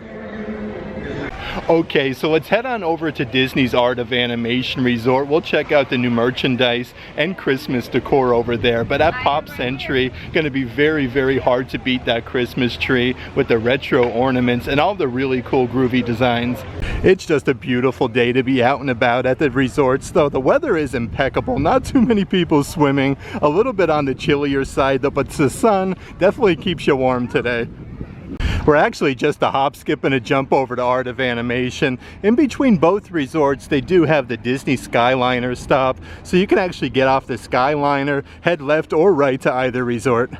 Okay, so let's head on over to Disney's Art of Animation Resort. We'll check out the new merchandise and Christmas decor over there. But at Pop Century, going to be very, very hard to beat that Christmas tree with the retro ornaments and all the really cool groovy designs. It's just a beautiful day to be out and about at the resorts, though. The weather is impeccable. Not too many people swimming. A little bit on the chillier side, though, but the sun definitely keeps you warm today. We're actually just a hop, skip, and a jump over to Art of Animation. In between both resorts, they do have the Disney Skyliner stop, so you can actually get off the Skyliner, head left or right to either resort.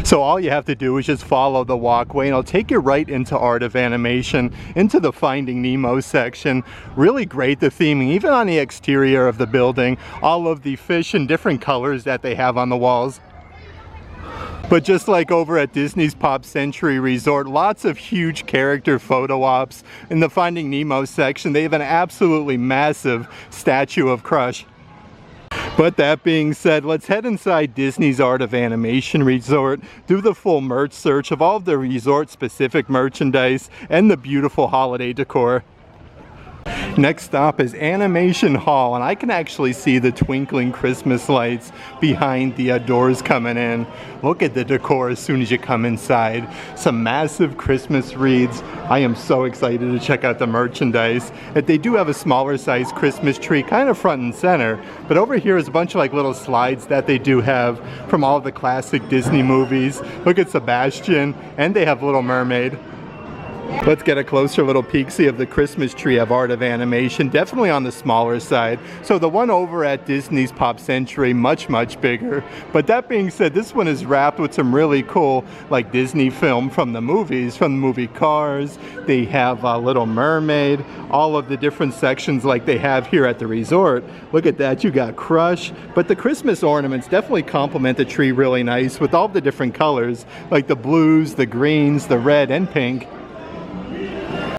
So all you have to do is just follow the walkway and it'll take you right into Art of Animation, into the Finding Nemo section. Really great, the theming, even on the exterior of the building, all of the fish in different colors that they have on the walls. But just like over at Disney's Pop Century Resort, lots of huge character photo ops. In the Finding Nemo section, they have an absolutely massive statue of Crush. But that being said, let's head inside Disney's Art of Animation Resort, do the full merch search of all of the resort-specific merchandise and the beautiful holiday decor. Next stop is Animation Hall, and I can actually see the twinkling Christmas lights behind the doors coming in. Look at the decor as soon as you come inside. Some massive Christmas wreaths. I am so excited to check out the merchandise. They do have a smaller size Christmas tree, kind of front and center, but over here is a bunch of like little slides that they do have from all the classic Disney movies. Look at Sebastian, and they have Little Mermaid. Let's get a closer little peek-see of the Christmas tree of Art of Animation, definitely on the smaller side. So the one over at Disney's Pop Century, much, much bigger. But that being said, this one is wrapped with some really cool, like Disney film from the movies, from the movie Cars. They have Little Mermaid, all of the different sections like they have here at the resort. Look at that, you got Crush. But the Christmas ornaments definitely complement the tree really nice with all the different colors, like the blues, the greens, the red, and pink.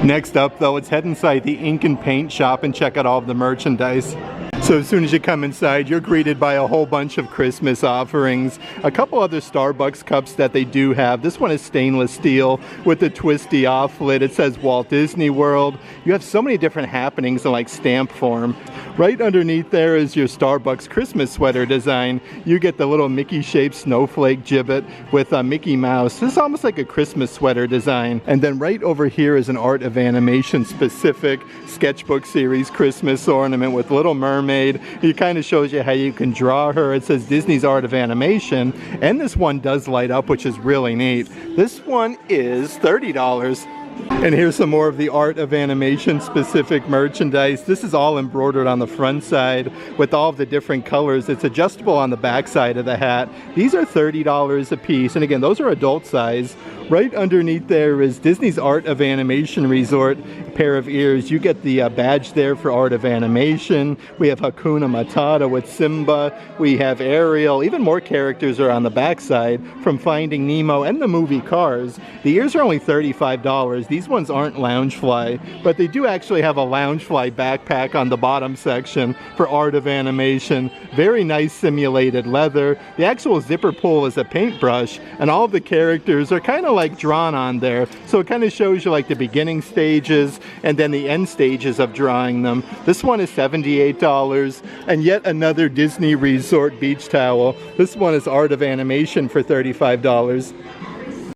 Next up though, let's head inside the ink and paint shop and check out all of the merchandise. So as soon as you come inside, you're greeted by a whole bunch of Christmas offerings. A couple other Starbucks cups that they do have. This one is stainless steel with a twisty off lid. It says Walt Disney World. You have so many different happenings in like stamp form. Right underneath there is your Starbucks Christmas sweater design. You get the little Mickey-shaped snowflake gibbet with a Mickey Mouse. This is almost like a Christmas sweater design. And then right over here is an Art of Animation specific sketchbook series Christmas ornament with Little Mermaid. It kind of shows you how you can draw her. It says Disney's Art of Animation. And this one does light up, which is really neat. This one is $30. And here's some more of the Art of Animation specific merchandise. This is all embroidered on the front side with all of the different colors. It's adjustable on the back side of the hat. These are $30 a piece. And again, those are adult size. Right underneath there is Disney's Art of Animation Resort. A pair of ears. You get the badge there for Art of Animation. We have Hakuna Matata with Simba. We have Ariel. Even more characters are on the back side from Finding Nemo and the movie Cars. The ears are only $35. $5. These ones aren't Loungefly, but they do actually have a Loungefly backpack on the bottom section for art of animation. Very nice simulated leather. The actual zipper pull is a paintbrush, and all of the characters are kind of like drawn on there. So it kind of shows you like the beginning stages and then the end stages of drawing them. This one is $78, and yet another Disney Resort beach towel. This one is art of animation for $35.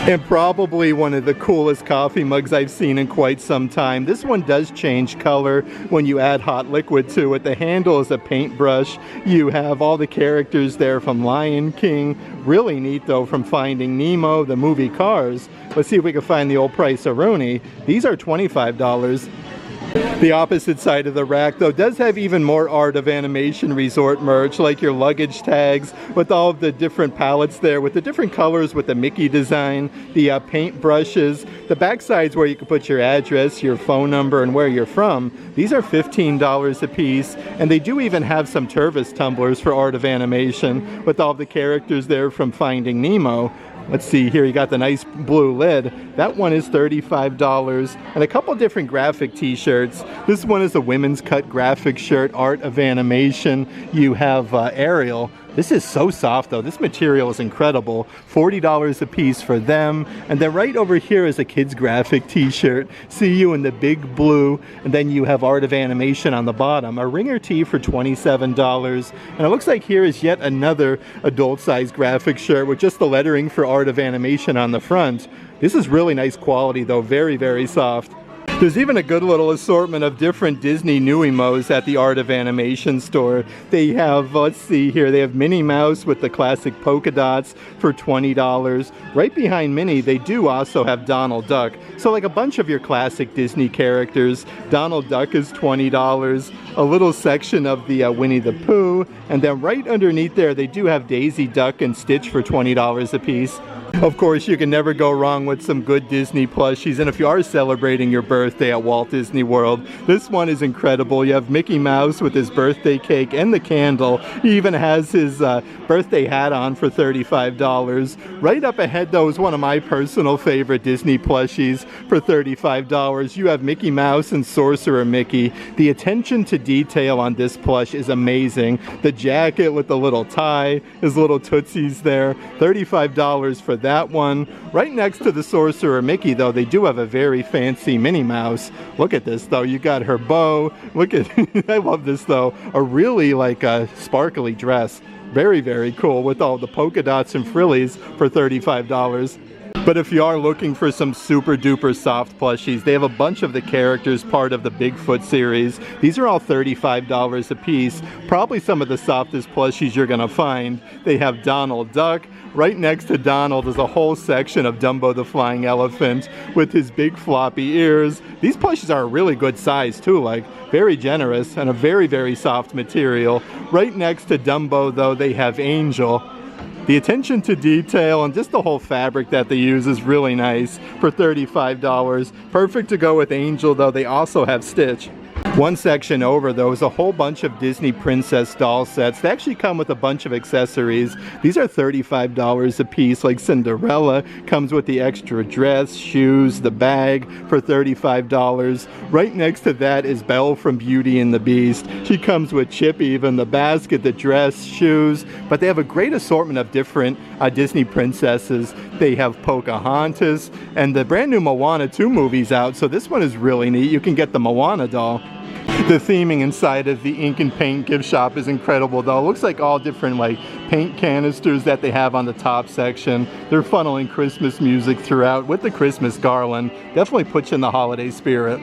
And probably one of the coolest coffee mugs I've seen in quite some time. This one does change color when you add hot liquid to it. The handle is a paintbrush. You have all the characters there from Lion King. Really neat though, from Finding Nemo, the movie Cars. Let's see if we can find the old Price-A-Roni. These are $25. The opposite side of the rack though does have even more art of animation resort merch, like your luggage tags with all of the different palettes there with the different colors with the Mickey design, the paint brushes, the back sides where you can put your address, your phone number, and where you're from. These are $15 a piece, and they do even have some Tervis tumblers for art of animation with all the characters there from Finding Nemo. Let's see here, you got the nice blue lid. That one is $35, and a couple different graphic t-shirts. This one is a women's cut graphic shirt, art of animation. You have Ariel. This is so soft though. This material is incredible. $40 a piece for them. And then right over here is a kid's graphic t-shirt. See you in the big blue. And then you have art of animation on the bottom. A ringer tee for $27. And it looks like here is yet another adult size graphic shirt with just the lettering for art of animation on the front. This is really nice quality though. Very, very soft. There's even a good little assortment of different Disney new emos at the Art of Animation store. They have, let's see here, they have Minnie Mouse with the classic polka dots for $20. Right behind Minnie, they do also have Donald Duck. So like a bunch of your classic Disney characters. Donald Duck is $20. A little section of the Winnie the Pooh. And then right underneath there, they do have Daisy Duck and Stitch for $20 a piece. Of course, you can never go wrong with some good Disney plushies, and if you are celebrating your birthday at Walt Disney World, this one is incredible. You have Mickey Mouse with his birthday cake and the candle. He even has his birthday hat on for $35. Right up ahead, though, is one of my personal favorite Disney plushies for $35. You have Mickey Mouse and Sorcerer Mickey. The attention to detail on this plush is amazing. The jacket with the little tie, his little tootsies there, $35 for that one. Right next to the Sorcerer Mickey though, they do have a very fancy Minnie Mouse. Look at this though, you got her bow. Look at, I love this though, a really like a sparkly dress. Very, very cool with all the polka dots and frillies for $35. But if you are looking for some super duper soft plushies, they have a bunch of the characters part of the Bigfoot series. These are all $35 a piece. Probably some of the softest plushies you're gonna find. They have Donald Duck. Right next to Donald is a whole section of Dumbo the Flying Elephant with his big floppy ears. These plushies are a really good size too, like very generous and a very, very soft material. Right next to Dumbo though, they have Angel. The attention to detail and just the whole fabric that they use is really nice for $35. Perfect to go with Angel though, they also have Stitch. One section over though is a whole bunch of Disney princess doll sets. They actually come with a bunch of accessories. These are $35 a piece, like Cinderella comes with the extra dress, shoes, the bag for $35. Right next to that is Belle from Beauty and the Beast. She comes with Chip even, the basket, the dress, shoes, but they have a great assortment of different Disney princesses. They have Pocahontas, and the brand new Moana 2 movie's out, so this one is really neat. You can get the Moana doll. The theming inside of the ink and paint gift shop is incredible though. It looks like all different like paint canisters that they have on the top section. They're funneling Christmas music throughout with the Christmas garland. Definitely puts you in the holiday spirit.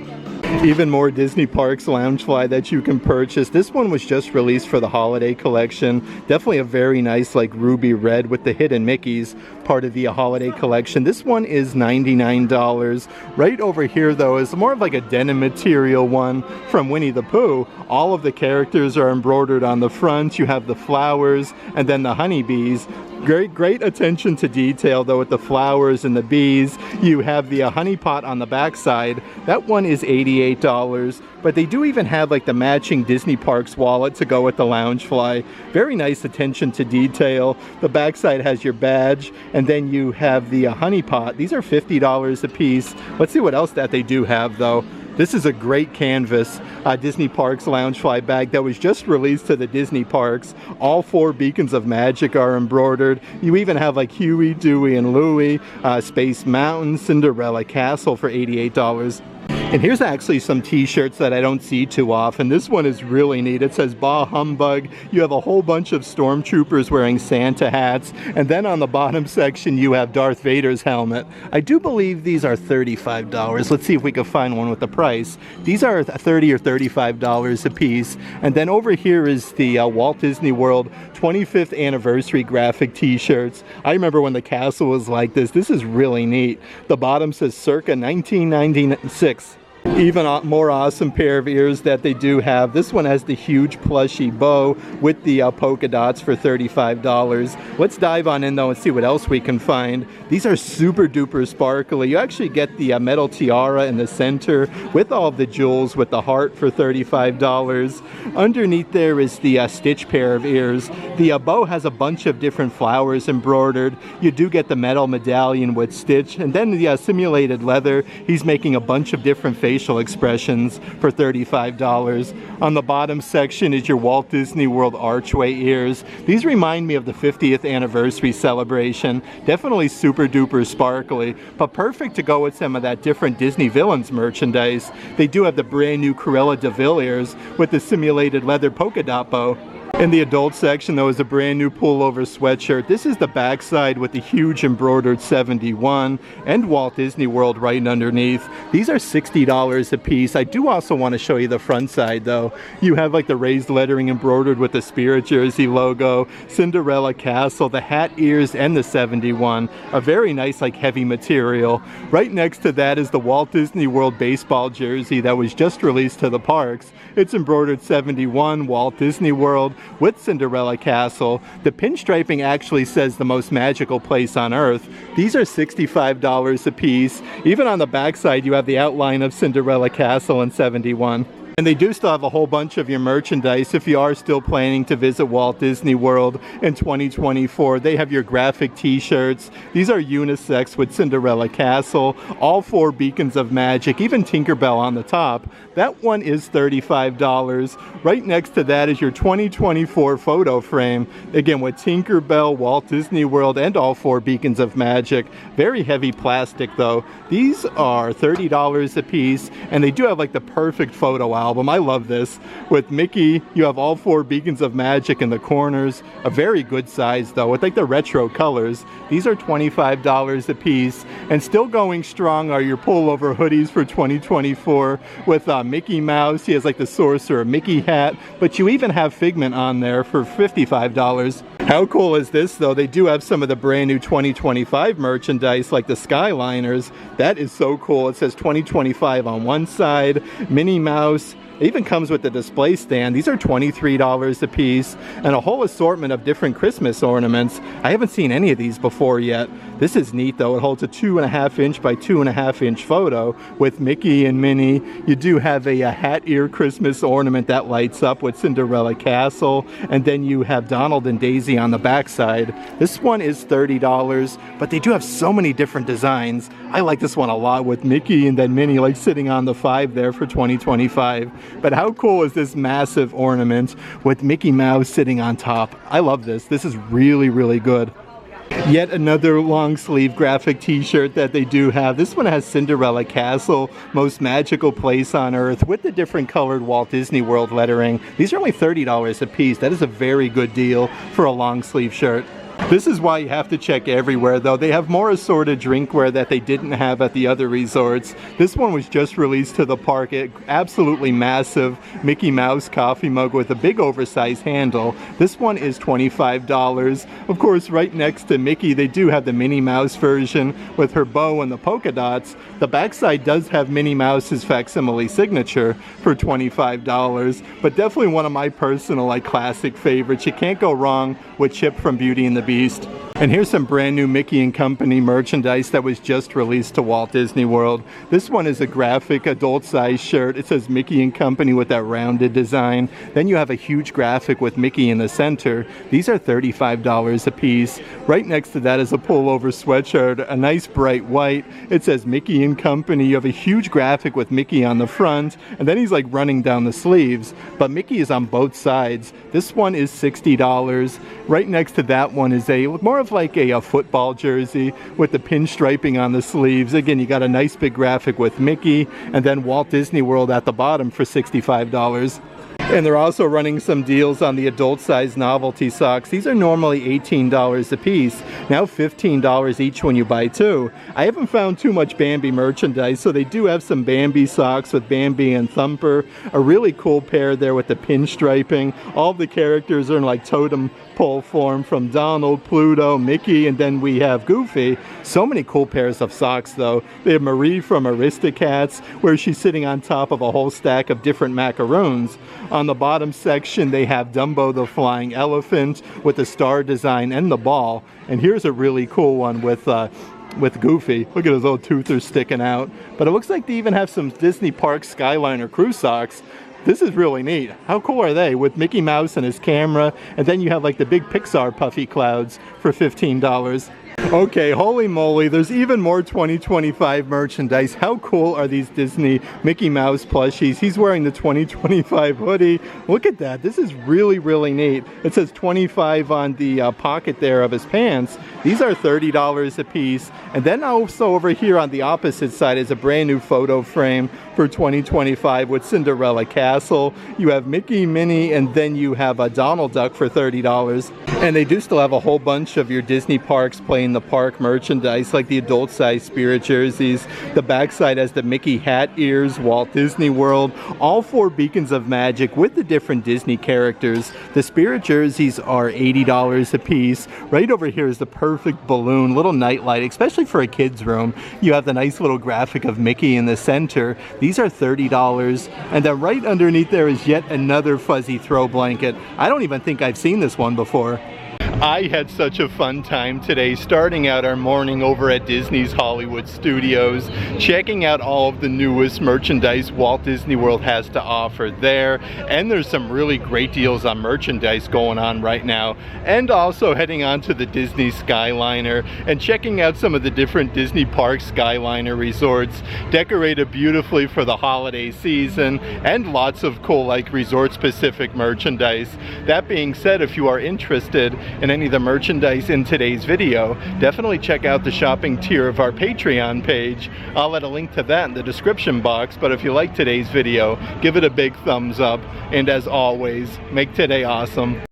Even more Disney Parks Loungefly that you can purchase. This one was just released for the holiday collection. Definitely a very nice like ruby red with the hidden Mickeys, part of the holiday collection. This one is $99. Right over here though is more of like a denim material one from Winnie the Pooh. All of the characters are embroidered on the front. You have the flowers and then the honeybees. Great attention to detail though with the flowers and the bees. You have the honey pot on the back side. That one is $88, but they do even have like the matching Disney Parks wallet to go with the Loungefly. Very nice attention to detail. The back side has your badge, and then you have the honey pot. These are $50 a piece. Let's see what else that they do have though. This is a great canvas Disney Parks Loungefly bag that was just released to the Disney Parks. All 4 beacons of magic are embroidered. You even have like Huey, Dewey, and Louie, Space Mountain, Cinderella Castle for $88. And here's actually some t-shirts that I don't see too often. This one is really neat. It says Bah Humbug. You have a whole bunch of stormtroopers wearing Santa hats. And then on the bottom section, you have Darth Vader's helmet. I do believe these are $35. Let's see if we can find one with the price. These are $30 or $35 a piece. And then over here is the Walt Disney World 25th anniversary graphic t-shirts. I remember when the castle was like this. This is really neat. The bottom says circa 1996. Even a more awesome pair of ears that they do have. This one has the huge plushy bow with the polka dots for $35. Let's dive on in though and see what else we can find. These are super duper sparkly. You actually get the metal tiara in the center with all of the jewels with the heart for $35. Underneath there is the Stitch pair of ears. The bow has a bunch of different flowers embroidered. You do get the metal medallion with Stitch, and then the simulated leather. He's making a bunch of different facial expressions for $35. On the bottom section is your Walt Disney World archway ears. These remind me of the 50th anniversary celebration. Definitely super duper sparkly, but perfect to go with some of that different Disney Villains merchandise. They do have the brand new Cruella de Vil ears with the simulated leather polka dot bow. In the adult section though is a brand new pullover sweatshirt. This is the backside with the huge embroidered 71 and Walt Disney World right underneath. These are $60 a piece. I do also want to show you the front side though. You have like the raised lettering embroidered with the Spirit Jersey logo, Cinderella Castle, the hat ears, and the 71. A very nice like heavy material. Right next to that is the Walt Disney World baseball jersey that was just released to the parks. It's embroidered 71 Walt Disney World with Cinderella Castle. The pinstriping actually says the most magical place on earth. These are $65 a piece. Even on the backside you have the outline of Cinderella Castle and 71. And they do still have a whole bunch of your merchandise if you are still planning to visit Walt Disney World in 2024. They have your graphic t-shirts. These are unisex with Cinderella Castle, all 4 beacons of magic, even Tinkerbell on the top. That one is $35. Right next to that is your 2024 photo frame, again with Tinkerbell, Walt Disney World, and all 4 beacons of magic. Very heavy plastic though. These are $30 a piece, and they do have like the perfect photo album. I love this. With Mickey, you have all 4 beacons of magic in the corners. A very good size though, with like the retro colors. These are $25 a piece. And still going strong are your pullover hoodies for 2024 with Mickey Mouse. He has like the Sorcerer Mickey hat, but you even have Figment on there for $55. How cool is this though? They do have some of the brand new 2025 merchandise like the Skyliners. That is so cool. It says 2025 on one side, Minnie Mouse. It even comes with the display stand. These are $23 a piece, and a whole assortment of different Christmas ornaments. I haven't seen any of these before yet. This is neat though. It holds a 2.5 inch by 2.5 inch photo with Mickey and Minnie. You do have a hat ear Christmas ornament that lights up with Cinderella Castle, and then you have Donald and Daisy on the backside. This one is $30, but they do have so many different designs. I like this one a lot with Mickey and then Minnie like sitting on the 5 there for 2025. But how cool is this massive ornament with Mickey Mouse sitting on top? I love this. This is really, really good. Yet another long sleeve graphic t-shirt that they do have. This one has Cinderella Castle, most magical place on earth, with the different colored Walt Disney World lettering. These are only $30 a piece. That is a very good deal for a long sleeve shirt. This is why you have to check everywhere though. They have more assorted drinkware that they didn't have at the other resorts. This one was just released to the park. Absolutely massive Mickey Mouse coffee mug with a big oversized handle. This one is $25. Of course, right next to Mickey, they do have the Minnie Mouse version with her bow and the polka dots. The backside does have Minnie Mouse's facsimile signature for $25, but definitely one of my personal classic favorites. You can't go wrong with Chip from Beauty and the Beast. And here's some brand new Mickey and Company merchandise that was just released to Walt Disney World. This one is a graphic adult size shirt. It says Mickey and Company with that rounded design. Then you have a huge graphic with Mickey in the center. These are $35 a piece. Right next to that is a pullover sweatshirt, a nice bright white. It says Mickey and Company. You have a huge graphic with Mickey on the front, and then he's like running down the sleeves. But Mickey is on both sides. This one is $60. Right next to that one is more of like a football jersey with the pinstriping on the sleeves. Again, you got a nice big graphic with Mickey, and then Walt Disney World at the bottom for $65. And they're also running some deals on the adult size novelty socks. These are normally $18 a piece, now $15 each when you buy two. I haven't found too much Bambi merchandise, so they do have some Bambi socks with Bambi and Thumper. A really cool pair there with the pinstriping. All the characters are in like totem pole form, from Donald, Pluto, Mickey, and then we have Goofy. So many cool pairs of socks though. They have Marie from Aristocats, where she's sitting on top of a whole stack of different macaroons. On the bottom section they have Dumbo the flying elephant with the star design and the ball. And here's a really cool one with Goofy. Look at his little toothers sticking out. But it looks like they even have some Disney Park Skyliner crew socks. This is really neat. How cool are they? With Mickey Mouse and his camera, and then you have like the big Pixar puffy clouds for $15. Okay, holy moly, there's even more 2025 merchandise. How cool are these Disney Mickey Mouse plushies? He's wearing the 2025 hoodie. Look at that. This is really, really neat. It says 25 on the pocket there of his pants. These are $30 a piece. And then also over here on the opposite side is a brand new photo frame for 2025 with Cinderella Castle. You have Mickey, Minnie, and then you have a Donald Duck for $30. And they do still have a whole bunch of your Disney parks playing the park merchandise, like the adult size Spirit jerseys. The backside has the Mickey hat ears, Walt Disney World, all 4 beacons of magic with the different Disney characters. The Spirit jerseys are $80 a piece. Right over here is the perfect balloon, little nightlight, especially for a kid's room. You have the nice little graphic of Mickey in the center. These are $30. And then right underneath there is yet another fuzzy throw blanket. I don't even think I've seen this one before. I had such a fun time today, starting out our morning over at Disney's Hollywood Studios, checking out all of the newest merchandise Walt Disney World has to offer there. And there's some really great deals on merchandise going on right now. And also heading on to the Disney Skyliner and checking out some of the different Disney Park Skyliner resorts, decorated beautifully for the holiday season, and lots of cool like resort specific merchandise. That being said, if you are interested in any of the merchandise in today's video, definitely check out the shopping tier of our Patreon page. I'll add a link to that in the description box. But if you like today's video, give it a big thumbs up, and as always, make today awesome.